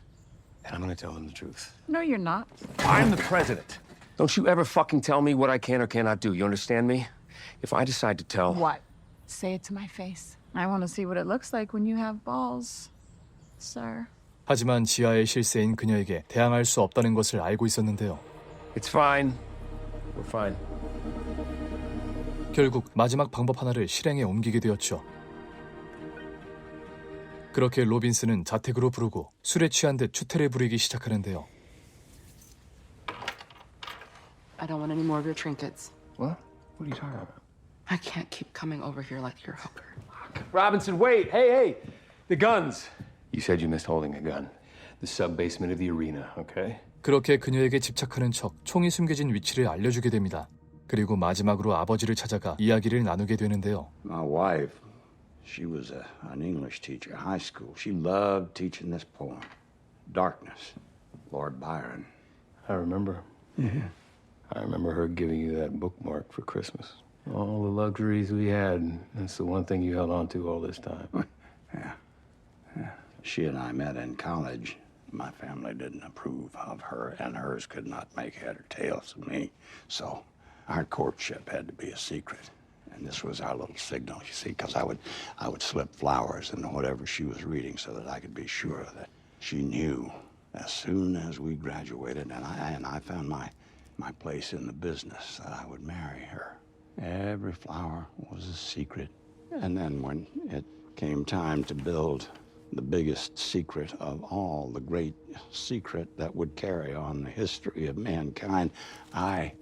And I'm gonna tell them the truth. No, you're not. I'm the president. Don't you ever fucking tell me what I can or cannot do. You understand me? If I decide to tell... What? Say it to my face. I want to see what it looks like when you have balls, sir. 하지만 지하의 실세인 그녀에게 대항할 수 없다는 것을 알고 있었는데요. It's fine. We're fine. 결국 마지막 방법 하나를 실행에 옮기게 되었죠. 그렇게 로빈슨은 자택으로 부르고 술에 취한 듯 추태를 부리기 시작하는데요. I don't want any more of your trinkets. What? What are you talking about? I can't keep coming over here like your hooker. Robinson, wait! Hey! The guns! You said you missed holding a gun. The sub-basement of the arena, okay? 그렇게 그녀에게 집착하는 척 총이 숨겨진 위치를 알려주게 됩니다. 그리고 마지막으로 아버지를 찾아가 이야기를 나누게 되는데요. My wife, she was an English teacher at high school. She loved teaching this poem, Darkness, Lord Byron. I remember. Yeah. I remember her giving you that bookmark for Christmas. All the luxuries we had, that's the one thing you held on to all this time. Yeah. She and I met in college. My family didn't approve of her, and hers could not make head or tails of me. So our courtship had to be a secret. And this was our little signal, you see, because I would slip flowers into whatever she was reading so that I could be sure that she knew as soon as we graduated and I found my place in the business that I would marry her. Every flower was a secret. And then when it came time to build the biggest secret of all, the great secret that would carry on the history of mankind, I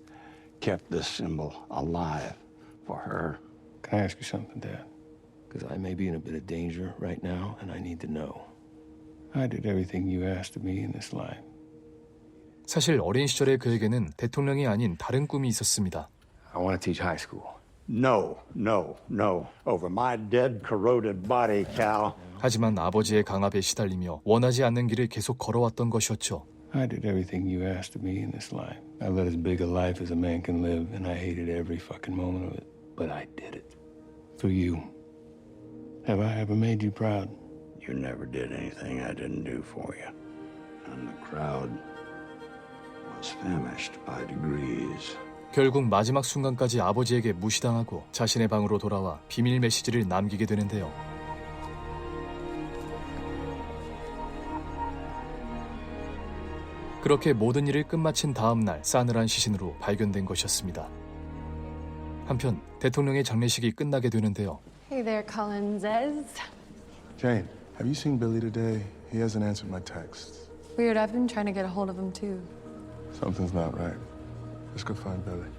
kept this symbol alive for her. Can I ask you something, Dad? Because I may be in a bit of danger right now, and I need to know. I did everything you asked of me in this line. 사실 어린 시절의 그에게는 대통령이 아닌 다른 꿈이 있었습니다. I want to teach high school. No, no, no. Over my dead, corroded body, Cal. 하지만 아버지의 강압에 시달리며 원하지 않는 길을 계속 걸어왔던 것이었죠. I did everything you asked of me in this line. I led as big a life as a man can live, and I hated every fucking moment of it. But I did it. For you. Have I ever made you proud? You never did anything I didn't do for you. And the crowd was famished by degrees. 결국 마지막 순간까지 아버지에게 무시당하고 자신의 방으로 돌아와 비밀 메시지를 남기게 되는데요. 그렇게 모든 일을 끝마친 다음 날 싸늘한 시신으로 발견된 것이었습니다. 한편 대통령의 장례식이 끝나게 되는데요. Hey there, Collins. Jane, have you seen Billy today? He hasn't answered my texts. Weird, I've been trying to get a hold of him too. Something's not right. Let's go find Billy.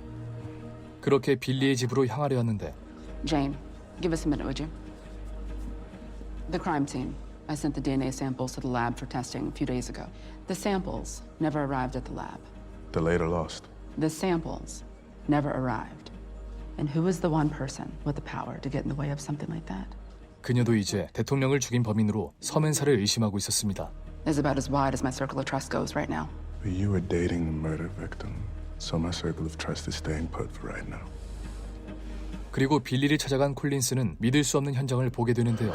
그렇게 빌리의 집으로 향하려 하는데 Jane, give us a minute, would you? The crime scene. I sent the DNA samples to the lab for testing a few days ago. The samples never arrived at the lab. Delayed or lost? The samples never arrived. And who is the one person with the power to get in the way of something like that? 그녀도 이제 대통령을 죽인 범인으로 서맨사를 의심하고 있었습니다. It's about as wide as my circle of trust goes right now. But you were dating the murder victim, so my circle of trust is staying put for right now. 그리고 빌리를 찾아간 콜린스는 믿을 수 없는 현장을 보게 되는데요.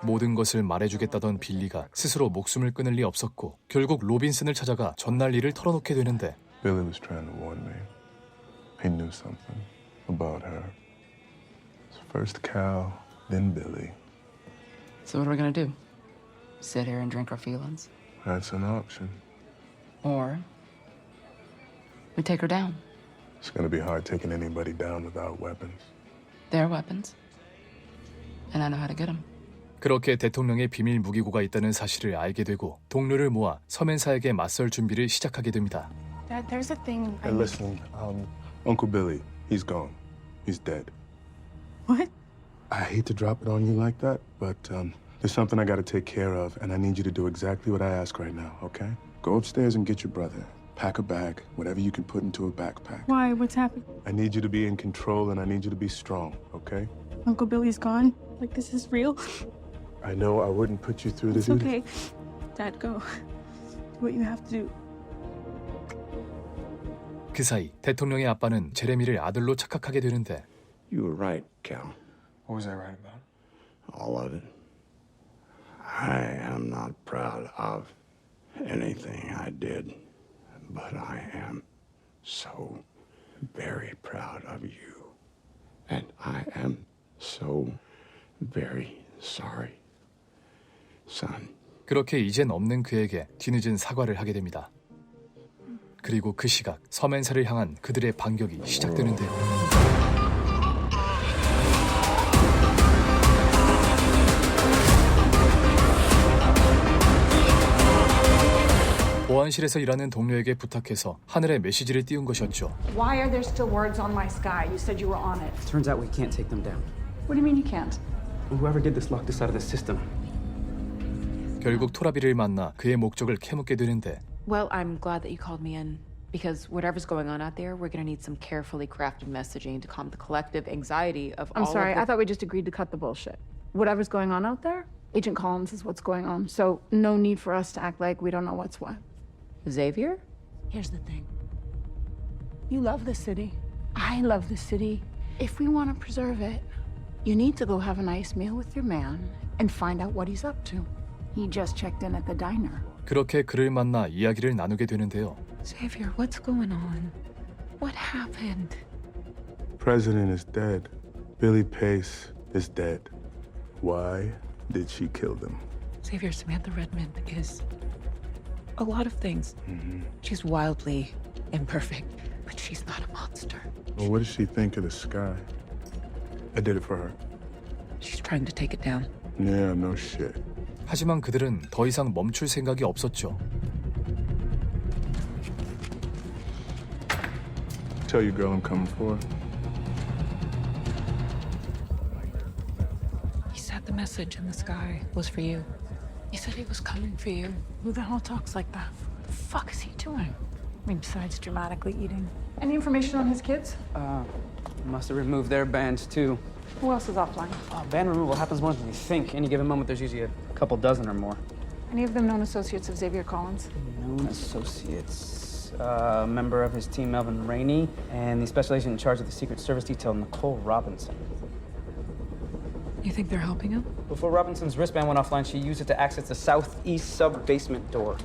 모든 것을 말해주겠다던 빌리가 스스로 목숨을 끊을 리 없었고 결국 로빈슨을 찾아가 전날 일을 털어놓게 되는데 Billy was trying to warn me. He knew something about her. So first Cal, then Billy. So what are we gonna do? Sit here and drink our feelings? That's an option. Or we take her down. It's gonna be hard taking anybody down without weapons. They're weapons. And I know how to get them. 그렇게 대통령의 비밀 무기고가 있다는 사실을 알게 되고 동료를 모아 서맨사에게 맞설 준비를 시작하게 됩니다. Dad, there's a thing. Hey, listen, Uncle Billy, he's gone. He's dead. What? I hate to drop it on you like that, but there's something I gotta take care of, and I need you to do exactly what I ask right now, okay? Go upstairs and get your brother. Pack a bag, whatever you can put into a backpack. Why? What's happened? I need you to be in control, and I need you to be strong, okay? Uncle Billy's gone? Like, this is real? I know I wouldn't put you through this. It's okay. Dad, go. Do what you have to do. 그 사이 대통령의 아빠는 제레미를 아들로 착각하게 되는데 You were right, Cal. What was I right about? All of it. I am not proud of anything I did, but I am so very proud of you. And I am so very sorry, son. 그렇게 이젠 없는 그에게 뒤늦은 사과를 하게 됩니다. 그리고 그 시각 서맨사를 향한 그들의 반격이 시작되는데요. 보안실에서 일하는 동료에게 부탁해서 하늘에 메시지를 띄운 것이었죠. Why are there still words on my sky? You said you were on it. Turns out we can't take them down. What do you mean you can't? Whoever did this locked us out of the system. 결국 토라비를 만나 그의 목적을 캐묻게 되는데 Well, I'm glad that you called me in because whatever's going on out there, we're going to need some carefully crafted messaging to calm the collective anxiety of I'm all sorry, of the... I thought we just agreed to cut the bullshit. Whatever's going on out there, Agent Collins is what's going on. So no need for us to act like we don't know what's what. Xavier? Here's the thing. You love the city. I love the city. If we want to preserve it, you need to go have a nice meal with your man and find out what he's up to. He just checked in at the diner. 그렇게 그를 만나 이야기를 나누게 되는데요. Xavier, what's going on? What happened? President is dead. Billy Pace is dead. Why did she kill them? Xavier, Samantha Redmond is a lot of things. She's wildly imperfect, but she's not a monster. Well, what does she think of the sky? I did it for her. She's trying to take it down. Yeah, no shit. 하지만 그들은 더 이상 멈출 생각이 없었죠. Tell your girl I'm coming for her. He said the message in the sky was for you. He said he was coming for you. Who the hell talks like that? What the fuck is he doing? I mean, besides dramatically eating. Any information on his kids? Must have removed their bands too. Who else is offline? Band removal happens more than you think. Any given moment, there's usually a couple dozen or more. Any of them known associates of Xavier Collins? Known associates. A member of his team, Melvin Rainey, and the special agent in charge of the Secret Service detail, Nicole Robinson. You think they're helping him? Before Robinson's wristband went offline, she used it to access the southeast sub-basement door.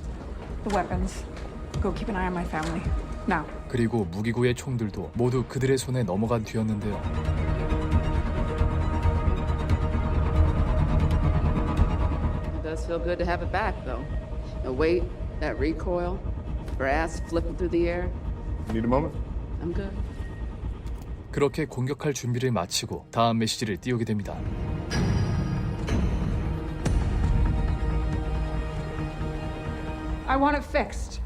The weapons. Go keep an eye on my family. Now. 그리고 무기고의 총들도 모두 그들의 손에 넘어간 뒤였는데요. It does feel good to have it back, though. The weight, that recoil, brass flipping through the air. Need a moment? I'm good. 그렇게 공격할 준비를 마치고 다음 메시지를 띄우게 됩니다. I want it fixed.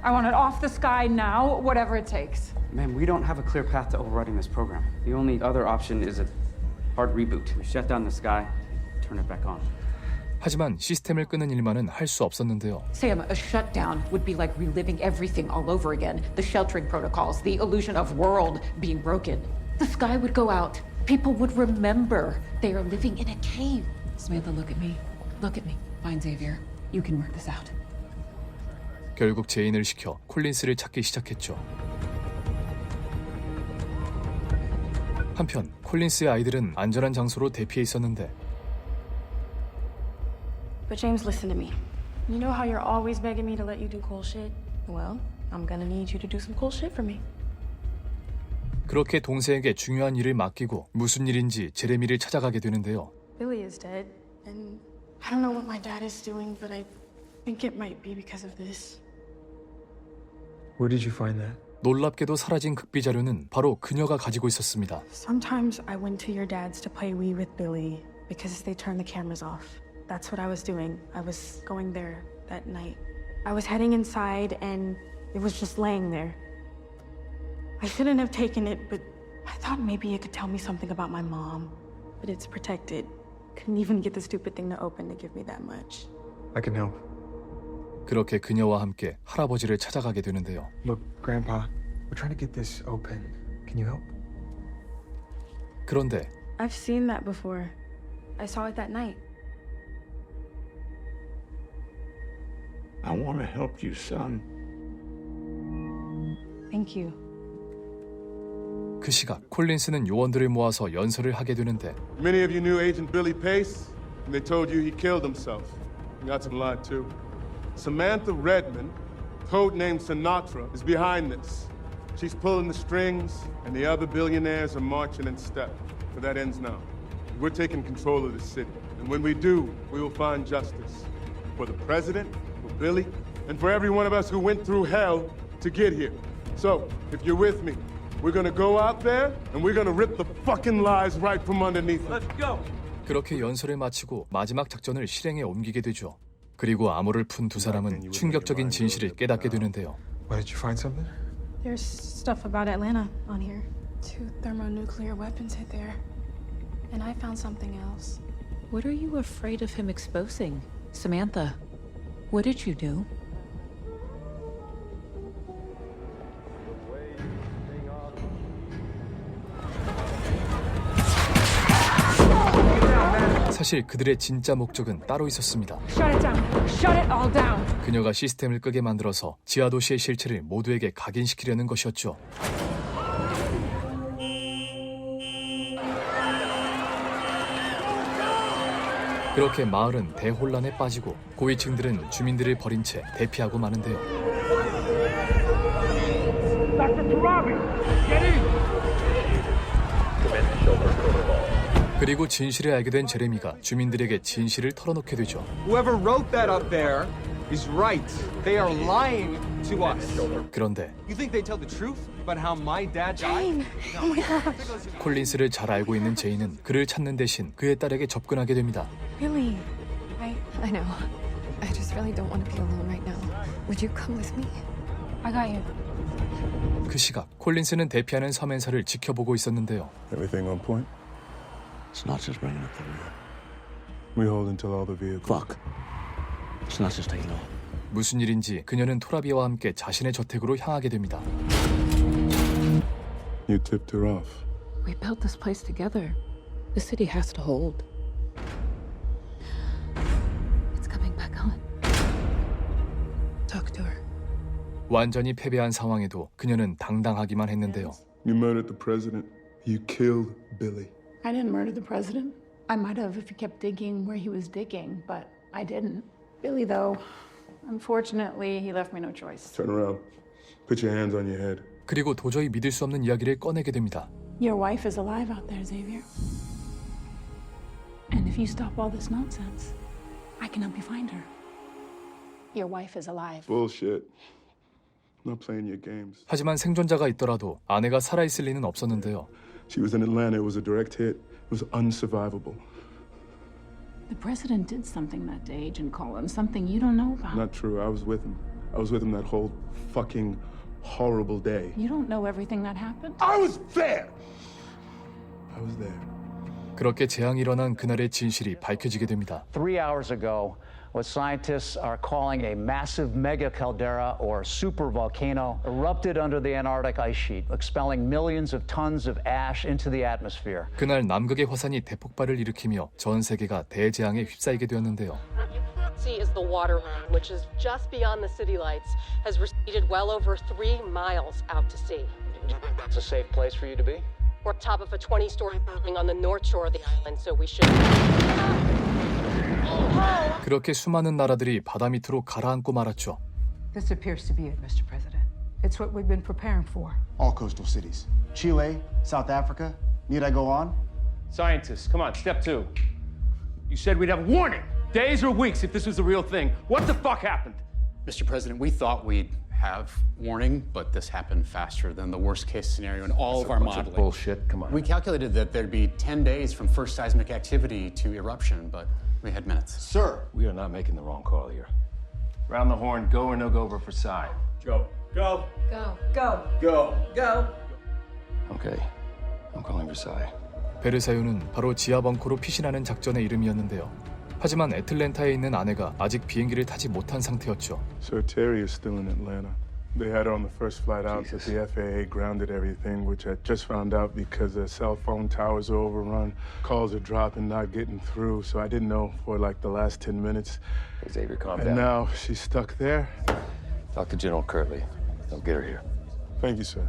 I want it off the sky now, whatever it takes. Ma'am, we don't have a clear path to overriding this program. The only other option is a hard reboot. We shut down the sky, turn it back on. 하지만 시스템을 끄는 일만은 할 수 없었는데요. Sam, a shutdown would be like reliving everything all over again. The sheltering protocols, the illusion of world being broken. The sky would go out. People would remember they are living in a cave. Samantha, look at me. Look at me. Find Xavier. You can work this out. 결국 제인을 시켜 콜린스를 찾기 시작했죠. 한편 콜린스의 아이들은 안전한 장소로 대피해 있었는데 But James, listen to me. You know how you're always begging me to let you do cool shit? Well, I'm gonna need you to do some cool shit for me. 그렇게 동생에게 중요한 일을 맡기고 무슨 일인지 제레미를 찾아가게 되는데요. Billy is dead, and I don't know what my dad is doing, but I think it might be because of this. Where did you find that? 놀랍게도 사라진 극비 자료는 바로 그녀가 가지고 있었습니다. Sometimes I went to your dad's to play Wii with Billy because they turned the cameras off. That's what I was doing. I was going there that night. I was heading inside and it was just laying there. I shouldn't have taken it, but I thought maybe it could tell me something about my mom. But it's protected. Couldn't even get the stupid thing to open to give me that much. I can help. 그렇게 그녀와 함께 할아버지를 찾아가게 되는데요. Look, Grandpa, we're trying to get this open. Can you help? 그런데 I've seen that before. I saw it that night. I want to help you, son. Thank you. 그 시각 콜린스는 요원들을 모아서 연설을 하게 되는데 Many of you knew Agent Billy Pace, and they told you he killed himself. You got some lie, too. Samantha Redmond, codenamed Sinatra, is behind this. She's pulling the strings, and the other billionaires are marching in step. But that ends now. We're taking control of the city. And when we do, we will find justice. For the president, for Billy, and for every one of us who went through hell to get here. So, if you're with me, we're gonna go out there, and we're gonna rip the fucking lies right from underneath them. Let's go! 그렇게 연설을 마치고 마지막 작전을 실행에 ом기게 되죠. 그리고 암호를 푼 두 사람은 충격적인 진실을 깨닫게 되는데요. Why did you find something? There's stuff about Atlanta on here. 2 thermonuclear weapons hit there. And I found something else. What are you afraid of him exposing? Samantha, what did you do? 사실 그들의 진짜 목적은 따로 있었습니다. Shut it down. Shut it all down. 그녀가 시스템을 끄게 만들어서 지하 도시의 실체를 모두에게 각인시키려는 것이었죠. 그렇게 마을은 대혼란에 빠지고 고위층들은 주민들을 버린 채 대피하고 마는데요. 그리고 진실을 알게 된 제레미가 주민들에게 진실을 털어놓게 되죠. Whoever wrote that up there is right. They are lying to us. 그런데 You think they tell the truth about how my dad died? Oh my gosh. 콜린스를 잘 알고 있는 제인은 그를 찾는 대신 그의 딸에게 접근하게 됩니다. Billy, I know. I just really don't want to be alone right now. Would you come with me? I got you. 그 시각 콜린스는 대피하는 서맨서를 지켜보고 있었는데요. Everything on point? It's not just bringing up the rear. We hold until all the vehicles. Fuck. It's not just taking off. 무슨 일인지 그녀는 토라비와 함께 자신의 저택으로 향하게 됩니다. You tipped her off. We built this place together. The city has to hold. It's coming back on. Talk to her. 완전히 패배한 상황에도 그녀는 당당하기만 했는데요. You murdered the president. You killed Billy. I didn't murder the president. I might have if he kept digging where he was digging, but I didn't. Billy, though, unfortunately, he left me no choice. Turn around. Put your hands on your head. 그리고 도저히 믿을 수 없는 이야기를 꺼내게 됩니다. Your wife is alive out there, Xavier. And if you stop all this nonsense, I can help you find her. Your wife is alive. Bullshit. Not playing your games. 하지만 생존자가 있더라도 아내가 살아있을 리는 없었는데요. She was in Atlanta. It was a direct hit. It was unsurvivable. The president did something that day, Agent Collins, something you don't know about. Not true. I was with him. I was with him that whole fucking horrible day. You don't know everything that happened? I was there. I was there. 그렇게 재앙이 일어난 그날의 진실이 밝혀지게 됩니다. 3 hours ago, what scientists are calling a massive mega caldera or supervolcano erupted under the Antarctic ice sheet, expelling millions of tons of ash into the atmosphere. 그날 남극의 화산이 대폭발을 일으키며 전 세계가 대재앙에 휩싸이게 되었는데요. See is the water line, which is just beyond the city lights, has receded well over 3 miles out to sea. Do you think that's a safe place for you to be? We're top of a 20-story building on the north shore of the island, so we should. 그렇게 수많은 나라들이 바다 밑으로 가라앉고 말았죠. This appears to be it, Mr. President. It's what we've been preparing for. All coastal cities. Chile, South Africa. Need I go on? Scientists, come on, step 2. You said we'd have warning, days or weeks, if this was the real thing. What the fuck happened? Mr. President, we thought we'd have warning, but this happened faster than the worst case scenario in all of our modeling. Bullshit, come on. We calculated that there'd be 10 days from first seismic activity to eruption, but we had minutes. Sir! We are not making the wrong call here. Round the horn, go or no go over Versailles. Go. Go. Go. Go. Go. Go. Okay. I'm calling Versailles. 베르사유는 바로 지하 벙커로 피신하는 작전의 이름이었는데요. 하지만 애틀랜타에 있는 아내가 아직 비행기를 타지 못한 상태였죠. Sir Terry is still in Atlanta. They had her on the first flight out, but the FAA grounded everything, which I just found out because the cell phone towers are overrun. Calls are dropping, not getting through, so I didn't know for like the last 10 minutes. Xavier, calm And down. now she's stuck there. Talk to General Kirtley. They'll get her here. Thank you, sir.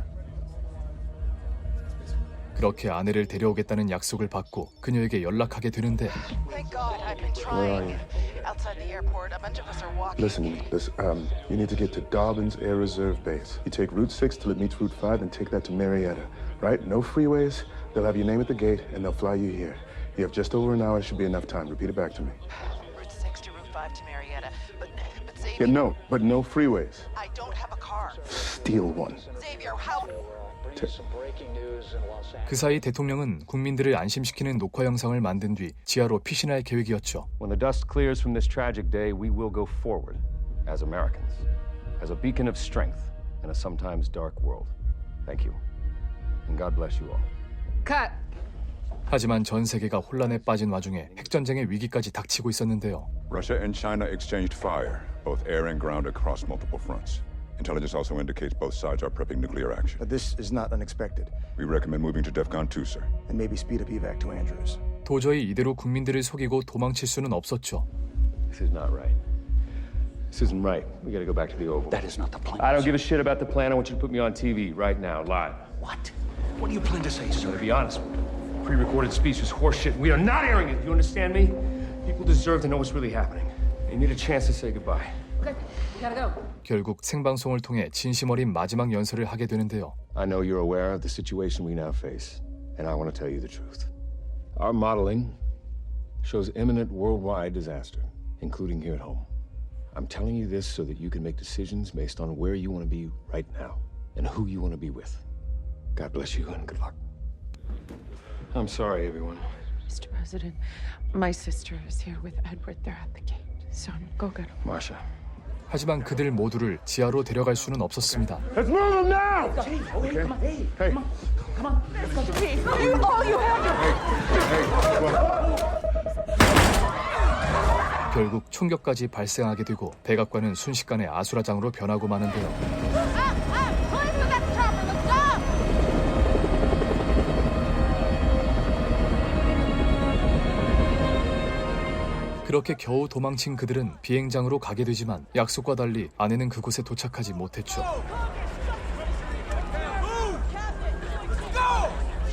그렇게 아내를 데려오겠다는 약속을 받고 그녀에게 연락하게 되는데 Thank God I've been trying. Outside the airport, a bunch of us are walking. Listen, you need to get to Dobbins Air Reserve Base. You take Route 6 till it meets Route 5 and take that to Marietta, right? No freeways. They'll have your name at the gate and they'll fly you here. You have just over an hour. Should be enough time. Repeat it back to me. Route 6 to Route 5 to Marietta. But Yeah, Xavier, but no freeways. I don't have a car. Steal one. Xavier, how? 그 사이 대통령은 국민들을 안심시키는 녹화 영상을 만든 뒤 지하로 피신할 계획이었죠. When the dust clears from this tragic day, we will go forward as Americans, as a beacon of strength in a sometimes dark world. Thank you, and God bless you all. Cut. 하지만 전 세계가 혼란에 빠진 와중에 핵전쟁의 위기까지 닥치고 있었는데요. Russia and China exchanged fire, both air and ground, across multiple fronts. Intelligence also indicates both sides are prepping nuclear action. But this is not unexpected. We recommend moving to DEFCON 2, sir. And maybe speed up evac to Andrews. 도저히 이대로 국민들을 속이고 도망칠 수는 없었죠. This is not right. This isn't right. We gotta go back to the Oval. That is not the plan. I don't give a shit about the plan. I want you to put me on TV right now, live. What? What do you plan to say, sir? To be honest, pre-recorded speech is horseshit. We are not airing it. You understand me? People deserve to know what's really happening. They need a chance to say goodbye. Okay, we gotta go. 결국 생방송을 통해 진심 어린 마지막 연설을 하게 되는데요. I know you're aware of the situation we now face, and I want to tell you the truth. Our modeling shows imminent worldwide disaster, including here at home. I'm telling you this so that you can make decisions based on where you want to be right now and who you want to be with. God bless you and good luck. I'm sorry, everyone. Mr. President, my sister is here with Edward. They're at the gate. Son, go get him. Marsha. 하지만 그들 모두를 지하로 데려갈 수는 없었습니다. Let's move them now! Okay, come on. Hey, Hey. come on. Let's go. Hey, you have 결국 총격까지 발생하게 되고 백악관은 순식간에 아수라장으로 변하고 마는데요. 그렇게 겨우 도망친 그들은 비행장으로 가게 되지만 약속과 달리 아내는 그곳에 도착하지 못했죠.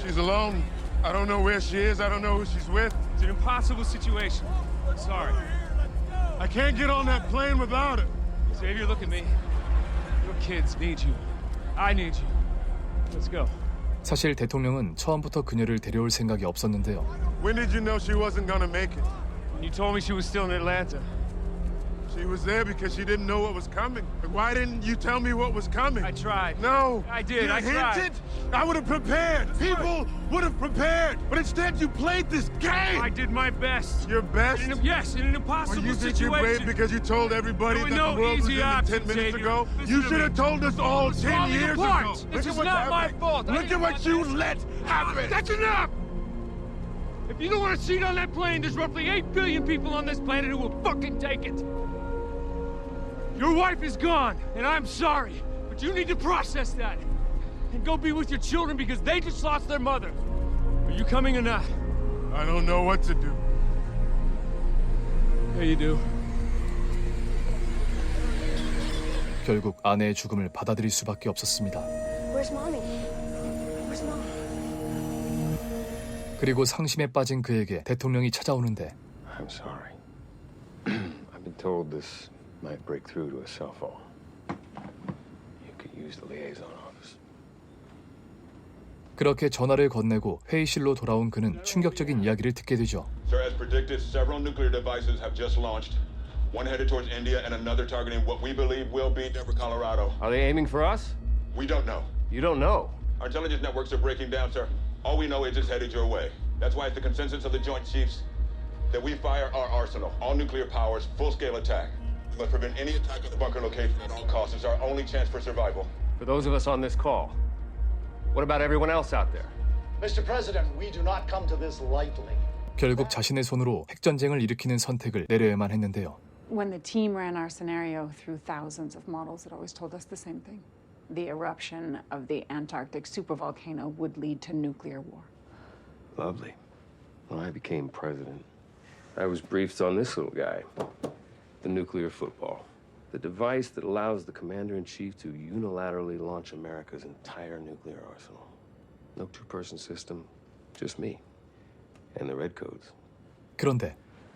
She's alone. I don't know where she is. I don't know who she's with. It's an impossible situation. Sorry. I can't get on that plane without her. Xavier, look at me. Your kids need you. I need you. Let's go. 사실 대통령은 처음부터 그녀를 데려올 생각이 없었는데요. When did you know she wasn't gonna make it? You told me she was still in Atlanta. She was there because she didn't know what was coming. Why didn't you tell me what was coming? I tried. No. I did. You I tried. hinted? I would have prepared. People would have prepared. But instead you played this game. I did my best. Your best? Yes, in an impossible You think situation. you're brave because you told everybody There that were the world was easy ending options, 10 minutes Xavier. ago? Listen You to should me. have told us all It's 10 falling years apart. ago. This is not my fault. I Look at didn't what want you this. let happen. That's enough! If you don't want a seat on that plane, there's roughly 8 billion people on this planet who will fucking take it. Your wife is gone, and I'm sorry, but you need to process that. And go be with your children because they just lost their mother. Are you coming or not? I don't know what to do. Yeah, you do. 결국 아내의 죽음을 받아들일 수밖에 없었습니다. Where's mommy? Where's mom? 그리고 상심에 빠진 그에게 대통령이 찾아오는데 I'm sorry. I've been told this might break through to a cell phone. You could use the liaison office. 그렇게 전화를 건네고 회의실로 돌아온 그는 충격적인 이야기를 듣게 되죠. Sir, as predicted, several nuclear devices have just launched. One headed towards India and another targeting what we believe will be Denver, Colorado. Are they aiming for us? We don't know. You don't know. Our intelligence networks are breaking down, sir. All we know is it's headed your way. That's why it's the consensus of the Joint Chiefs that we fire our arsenal, all nuclear powers, full-scale attack. We must prevent any attack on the bunker location at all costs. It's our only chance for survival. For those of us on this call, what about everyone else out there? Mr. President, we do not come to this lightly. 결국 자신의 손으로 핵전쟁을 일으키는 선택을 내려야만 했는데요. When the team ran our scenario through thousands of models, it always told us the same thing. The eruption of the Antarctic supervolcano would lead to nuclear war. Lovely. When I became president, I was briefed on this little guy, the nuclear football, the device that allows the commander-in-chief to unilaterally launch America's entire nuclear arsenal. No two-person system, just me and the red codes. 그런데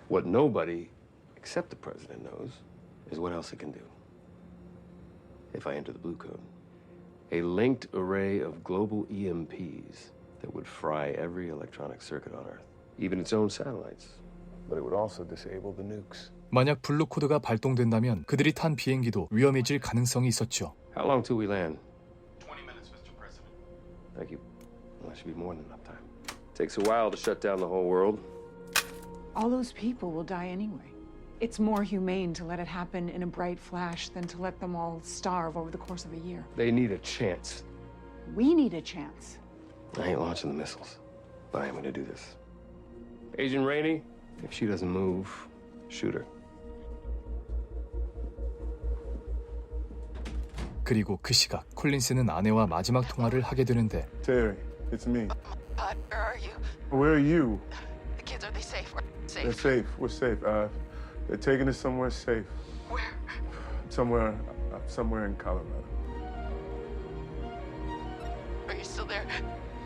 What nobody except the president knows is what else it can do. If I enter the blue code, a linked array of global EMPs that would fry every electronic circuit on Earth, even its own satellites. But it would also disable the nukes. 만약 블루 코드가 발동된다면 그들이 탄 비행기도 위험해질 가능성이 있었죠. How long till we land? 20 minutes, Mr. President. Thank you. Well, that should be more than enough time. Takes a while to shut down the whole world. All those people will die anyway. It's more humane to let it happen in a bright flash than to let them all starve over the course of a year. They need a chance. We need a chance. I ain't launching the missiles. But I am gonna do this. Agent Rainey? If she doesn't move, shoot her. 그리고 그 시각 콜린스는 아내와 마지막 통화를 하게 되는데 Terry, it's me. Where are you? Where are you? The kids, are they safe? They're safe. We're safe. They're taking us somewhere safe. Where? Somewhere in Colorado. Are you still there?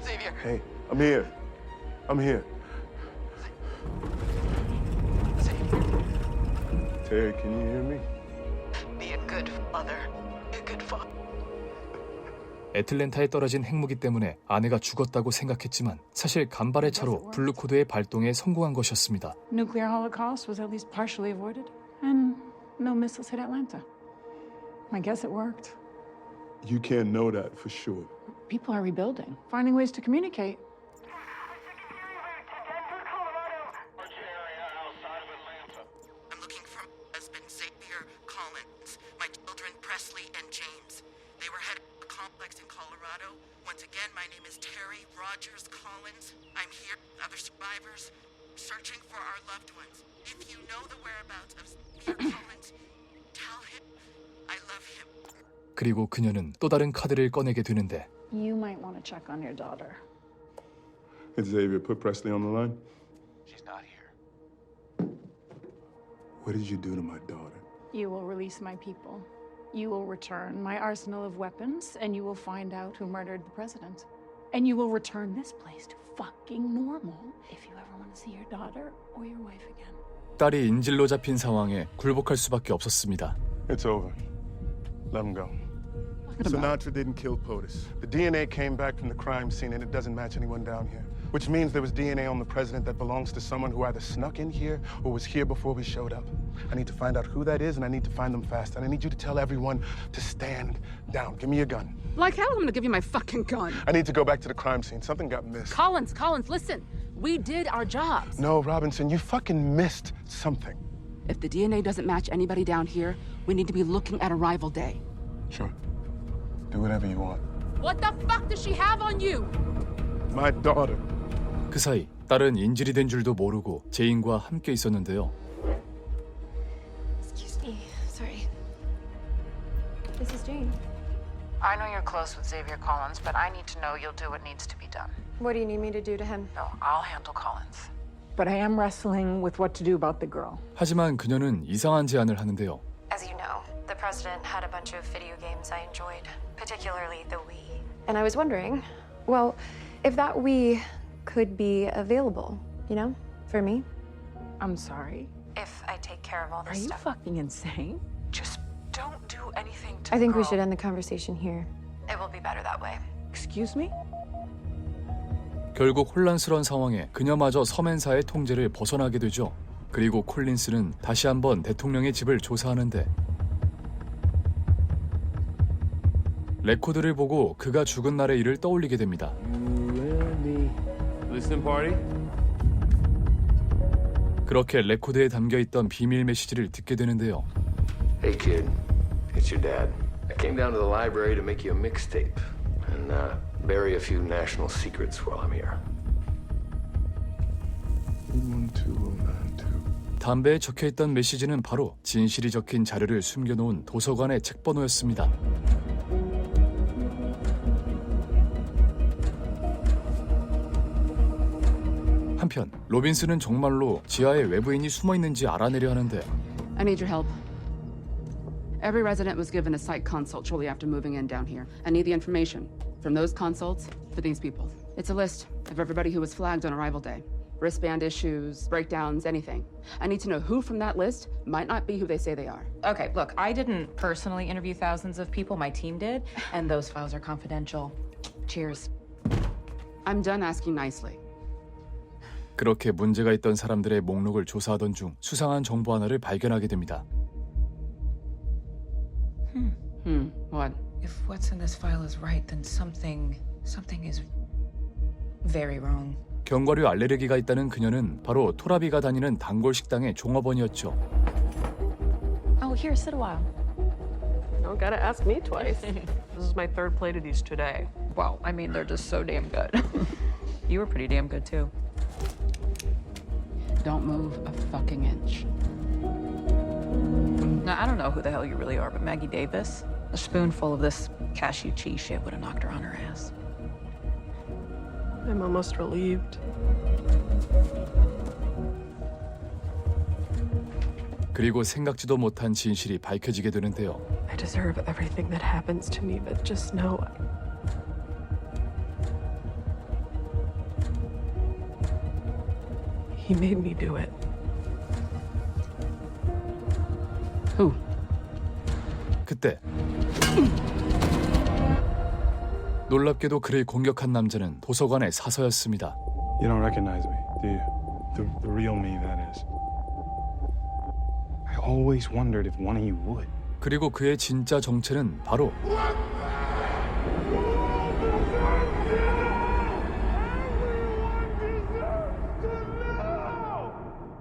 Xavier? Hey, I'm here. I'm here. Terry, can you hear me? Be a good father. Be a good father. 애틀랜타에 떨어진 핵무기 때문에 아내가 죽었다고 생각했지만 사실 간발의 차로 블루코드의 발동에 성공한 것이었습니다. Nuclear holocaust was at least partially avoided, and no missiles hit Atlanta. I guess it worked. You can't know that for sure. People are rebuilding, finding ways to communicate. I'm looking for my husband, Xavier Collins, my children, Presley and James. They were headed to a complex in Colorado. Once again, my name is Terry Rogers Collins. I'm here with other survivors, searching for our loved ones. If you know the whereabouts of Xavier Collins, tell him I love him. 그리고 그녀는 또 다른 카드를 꺼내게 되는데 You might want to check on your daughter. Hey, Xavier, put Presley on the line. She's not here. What did you do to my daughter? You will release my people. You will return my arsenal of weapons, and you will find out who murdered the president. And you will return this place to fucking normal if you ever want to see your daughter or your wife again. 딸이 인질로 잡힌 상황에 굴복할 수밖에 없었습니다. It's over. Let him go. Sinatra didn't kill POTUS. The DNA came back from the crime scene and it doesn't match anyone down here. Which means there was DNA on the president that belongs to someone who either snuck in here or was here before we showed up. I need to find out who that is and I need to find them fast. And I need you to tell everyone to stand down. Give me your gun. Like hell I'm gonna give you my fucking gun. I need to go back to the crime scene. Something got missed. Collins, listen. We did our jobs. No, Robinson, you fucking missed something. If the DNA doesn't match anybody down here, we need to be looking at arrival day. Sure. Do whatever you want. What the fuck does she have on you? My daughter. 그 사이 딸은 인질이 된 줄도 모르고 제인과 함께 있었는데요. Excuse me. Sorry. This is Jane. I know you're close with Xavier Collins, but I need to know you'll do what needs to be done. What do you need me to do to him? No, I'll handle Collins. But I am wrestling with what to do about the girl. 하지만 그녀는 이상한 제안을 하는데요. As you know, the president had a bunch of video games I enjoyed, particularly the Wii. And I was wondering, well, if that Wii could be available, you know, for me. I'm sorry. If I take care of all this Are you stuff. fucking insane? Just don't do anything to I think the we girl. should end the conversation here. It will be better that way. Excuse me? 결국 혼란스러운 상황에 그녀마저 서맨사의 통제를 벗어나게 되죠. 그리고 콜린스는 다시 한번 대통령의 집을 조사하는데 레코드를 보고 그가 죽은 날의 일을 떠올리게 됩니다. Listen party? 그렇게 레코드에 담겨있던 비밀 메시지를 듣게 되는데요. Hey kid, it's your dad. I came down to the library to make you a mixtape and bury a few national secrets while I'm here. 11292. 담배에 적혀있던 메시지는 바로 진실이 적힌 자료를 숨겨놓은 도서관의 책번호였습니다. 한편 로빈스는 정말로 지하에 외부인이 숨어있는지 알아내려 하는데 I need your help. Every resident was given a site consult shortly after moving in down here. I need the information from those consults for these people. It's a list of everybody who was flagged on arrival day. Wristband issues, breakdowns, anything. I need to know who from that list might not be who they say they are. Okay, look, I didn't personally interview thousands of people. My team did, and those files are confidential. Cheers. I'm done asking nicely. 그렇게 문제가 있던 사람들의 목록을 조사하던 중 수상한 정보 하나를 발견하게 됩니다. What? If what's in this file is right, then something is very wrong. 견과류 알레르기가 있다는 그녀는 바로 토라비가 다니는 단골 식당의 종업원이었죠. Oh, here, sit a while. Don't gotta ask me twice. This is my third plate of these today. Well, I mean, they're just so damn good. You were pretty damn good too. Don't move a fucking inch. Now, I don't know who the hell you really are, but Maggie Davis, a spoonful of this cashew cheese shit would have knocked her on her ass. I'm almost relieved. 그리고 생각지도 못한 진실이 밝혀지게 되는데요. I deserve everything that happens to me, but just know he made me do it. Who? 그때 놀랍게도 그를 공격한 남자는 도서관의 사서였습니다. You don't recognize me, do you? The real me, that is. I always wondered if one of you would. 그리고 그의 진짜 정체는 바로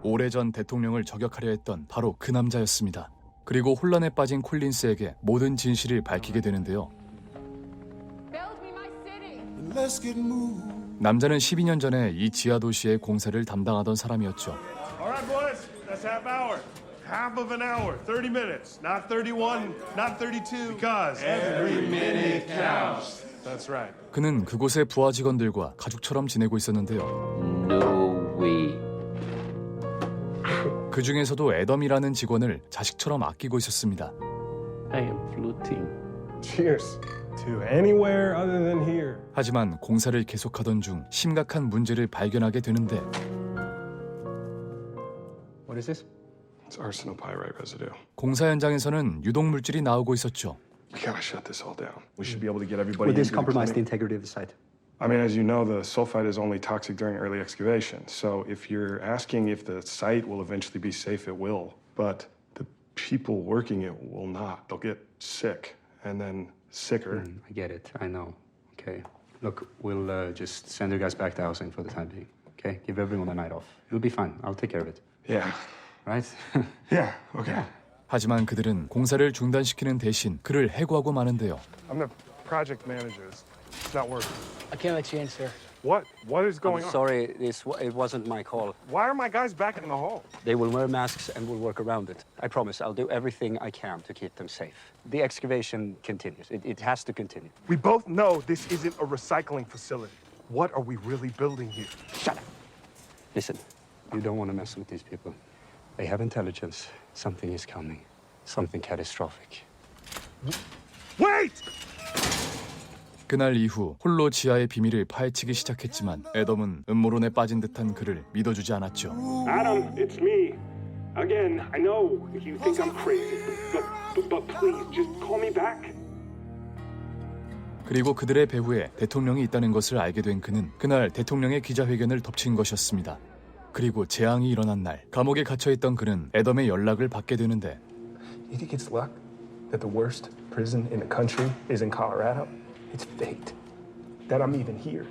오래전 대통령을 저격하려 했던 바로 그 남자였습니다. 그리고 혼란에 빠진 콜린스에게 모든 진실을 밝히게 되는데요. 남자는 12년 전에 이 지하 도시의 공사를 담당하던 사람이었죠. All right, boys. That's half hour. Half of an hour. 30 minutes. Not 31, not 32. Because every minute counts. That's right. 그는 그곳의 부하 직원들과 가족처럼 지내고 있었는데요. No way. 그 중에서도 애덤이라는 직원을 자식처럼 아끼고 있었습니다. I am floating. Cheers. To anywhere other than here. 하지만 공사를 계속하던 중 심각한 문제를 발견하게 되는데 What is this? It's arsenal pyrite residue. 공사 현장에서는 유독물질이 나오고 있었죠. We gotta shut this all down. We should be able to get everybody. Would this into the compromise the clinic. integrity of the site? I mean, as you know, the sulfide is only toxic during early excavation. So if you're asking if the site will eventually be safe, it will. But the people working it will not. They'll get sick and then sicker. I get it. I know. Okay. Look, we'll just send you guys back to housing for the time being. Okay? Give everyone a night off. You'll be fine. I'll take care of it. Yeah. Right? Yeah. Okay. 하지만 그들은 공사를 중단시키는 대신 그를 해고하고 마는데요. I'm the project manager. It's not working. I can't let you in, sir. What? What is going on? Sorry, it wasn't my call. Why are my guys back in the hall? They will wear masks and we'll work around it. I promise, I'll do everything I can to keep them safe. The excavation continues. It has to continue. We both know this isn't a recycling facility. What are we really building here? Shut up. Listen, you don't want to mess with these people. They have intelligence. Something is coming. Something catastrophic. Wait! 그날 이후 홀로 지하의 비밀을 파헤치기 시작했지만 애덤은 음모론에 빠진 듯한 그를 믿어주지 않았죠. Adam, it's me. Again, I know you think I'm crazy, but please just call me back. 그리고 그들의 배후에 대통령이 있다는 것을 알게 된 그는 그날 대통령의 기자회견을 덮친 것이었습니다. 그리고 재앙이 일어난 날 감옥에 갇혀있던 그는 애덤의 연락을 받게 되는데 You think it's luck that the worst prison in the country is in Colorado? It's fate that I'm even here.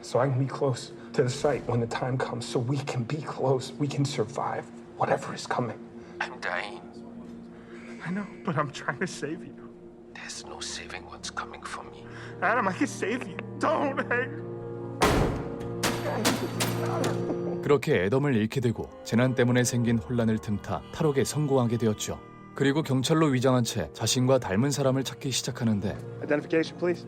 So I can be close to the site when the time comes so we can be close. We can survive whatever is coming. I'm dying. I know, but I'm trying to save you. There's no saving what's coming for me. Adam, I can save you. Don't hang. 그렇게 애덤을 잃게 되고 재난 때문에 생긴 혼란을 틈타 탈옥에 성공하게 되었죠. 그리고 경찰로 위장한 채 자신과 닮은 사람을 찾기 시작하는데 Identification, please.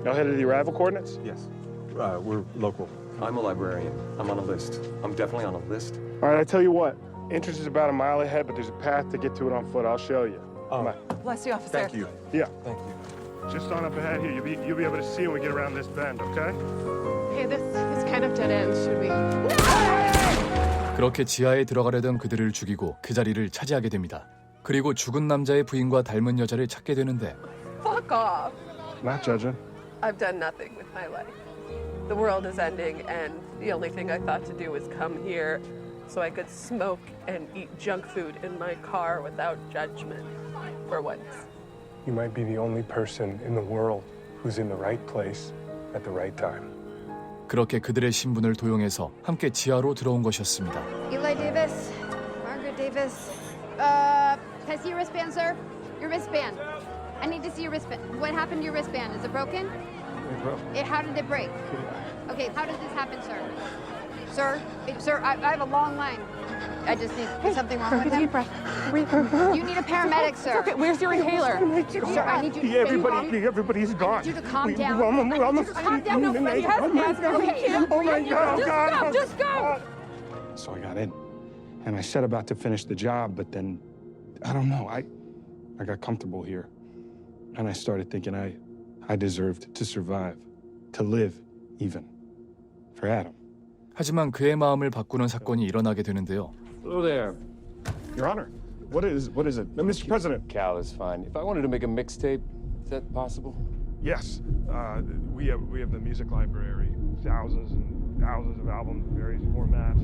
Y'all headed the arrival coordinates? Yes. We're local. I'm a librarian. I'm on a list. I'm definitely on a list. All right, I tell you what. Entrance is about a mile ahead, but there's a path to get to it on foot. I'll show you. Come on. Bless you, officer. Thank you. Yeah. Thank you. Just on up ahead here. You'll be able to see when we get around this bend, okay? Hey, this is kind of dead end. Should we? 그렇게 지하에 들어가려던 그들을 죽이고 그 자리를 차지하게 됩니다. 그리고 죽은 남자의 부인과 닮은 여자를 찾게 되는데 Fuck off. Not judging. I've done nothing with my life. The world is ending, and the only thing I thought to do was come here so I could smoke and eat junk food in my car without judgment for once. You might be the only person in the world who's in the right place at the right time. 그렇게 그들의 신분을 도용해서 함께 지하로 들어온 것이었습니다. Eli Davis, Margaret Davis. Can I see your wristband, sir? Your wristband. I need to see your wristband. What happened to your wristband? Is it broken? How did it break? Okay, how did this happen, sir? Sir, I have a long line. I just need something wrong with him. Deep breath. Breathe. You need a paramedic, sir. Okay, where's your inhaler? Sir, I need you to Everybody's gone. I need you to calm down. Calm down. Nobody has asthma. Okay. Oh my God. Just go. So I got in, and I set about to finish the job, but then, I don't know, I got comfortable here. And I started thinking I deserved to survive, to live, even, for Adam. 하지만 그의 마음을 바꾸는 사건이 일어나게 되는데요. Hello there. Your Honor, what is it? Mr. President. Cal is fine. If I wanted to make a mixtape, is that possible? Yes, we have the music library, thousands and thousands of albums, various formats.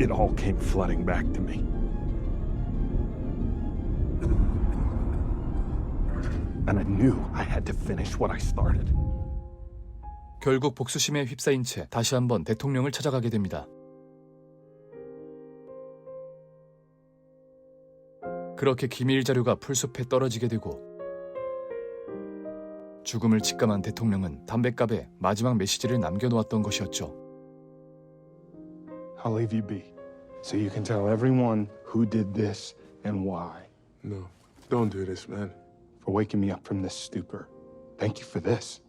It all came flooding back to me. And I knew I had to finish what I started. 결국 복수심에 휩싸인 채 다시 한번 대통령을 찾아가게 됩니다. 그렇게 기밀 자료가 풀숲에 떨어지게 되고 죽음을 직감한 대통령은 담뱃갑에 마지막 메시지를 남겨놓았던 것이었죠. I'll leave you be, so you can tell everyone who did this and why. No, don't do this, man. For waking me up from this stupor. Thank you for this.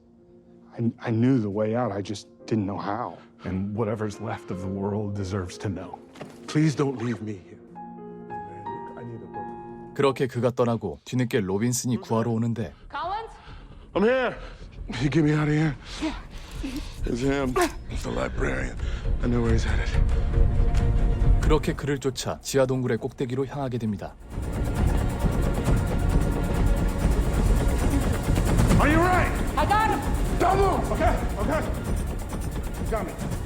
I knew the way out, I just didn't know how. And whatever's left of the world deserves to know. Please don't leave me here. Man, I need a book. 그렇게 그가 떠나고 뒤늦게 로빈슨이 구하러 오는데 Collins? I'm here. You get me out of here. It's him. It's the librarian. I know where he's headed. 그렇게 그를 쫓아 지하 동굴의 꼭대기로 향하게 됩니다. Are you right? I got him. Don't move. Okay.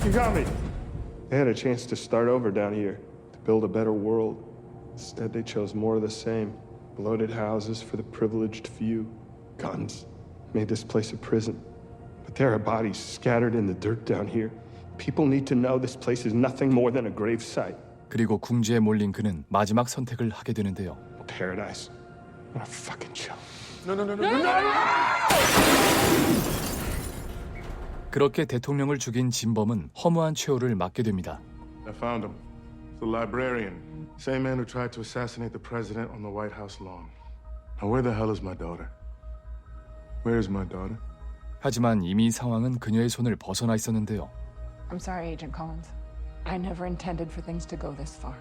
You got me. They had a chance to start over down here, to build a better world. Instead, they chose more of the same. Bloated houses for the privileged few. Guns. Made this place a prison. But there are bodies scattered in the dirt down here. People need to know this place is nothing more than a grave site. 그리고 궁지에 몰린 그는 마지막 선택을 하게 되는데요. Paradise. What a fucking show. No. 그렇게 대통령을 죽인 진범은 허무한 최후를 맞게 됩니다. I found him. The librarian. Same man who tried to assassinate the president on the White House lawn. Now where the hell is my daughter? Where is my daughter? 하지만 이미 상황은 그녀의 손을 벗어나 있었는데요. I'm sorry, Agent Collins. I never intended for things to go this far.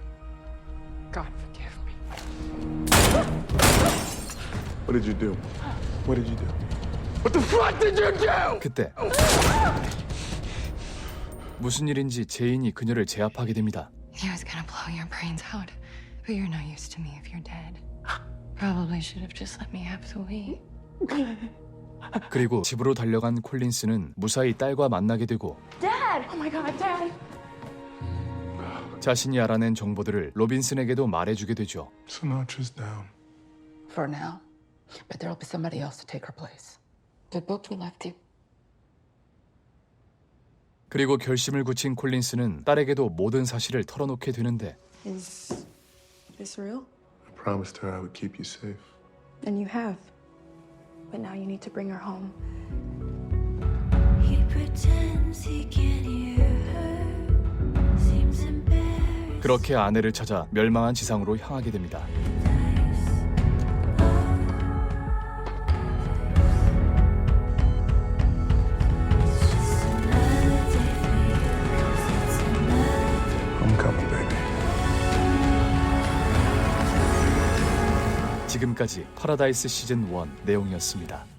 God forgive me. What did you do? What did you do? What the fuck did you do? 그때 무슨 일인지 제인이 그녀를 제압하게 됩니다. He was gonna blow your brains out, but you're no use to me if you're dead. Probably should have just let me have the wheat. 그리고 집으로 달려간 콜린스는 무사히 딸과 만나게 되고 Dad! Oh my God, Dad! 자신이 알아낸 정보들을 로빈슨에게도 말해주게 되죠. Sinatra's down. For now. But there'll be somebody else to take her place. The book we left you. 그리고 결심을 굳힌 콜린스는 딸에게도 모든 사실을 털어놓게 되는데 Is this real? I promised her I would keep you safe. And you have. But now you need to bring her home. He pretends he can't hear her. Seems embarrassed. 그렇게 아내를 찾아 멸망한 지상으로 향하게 됩니다. I'm coming, baby. 지금까지 파라다이스 시즌 1 내용이었습니다.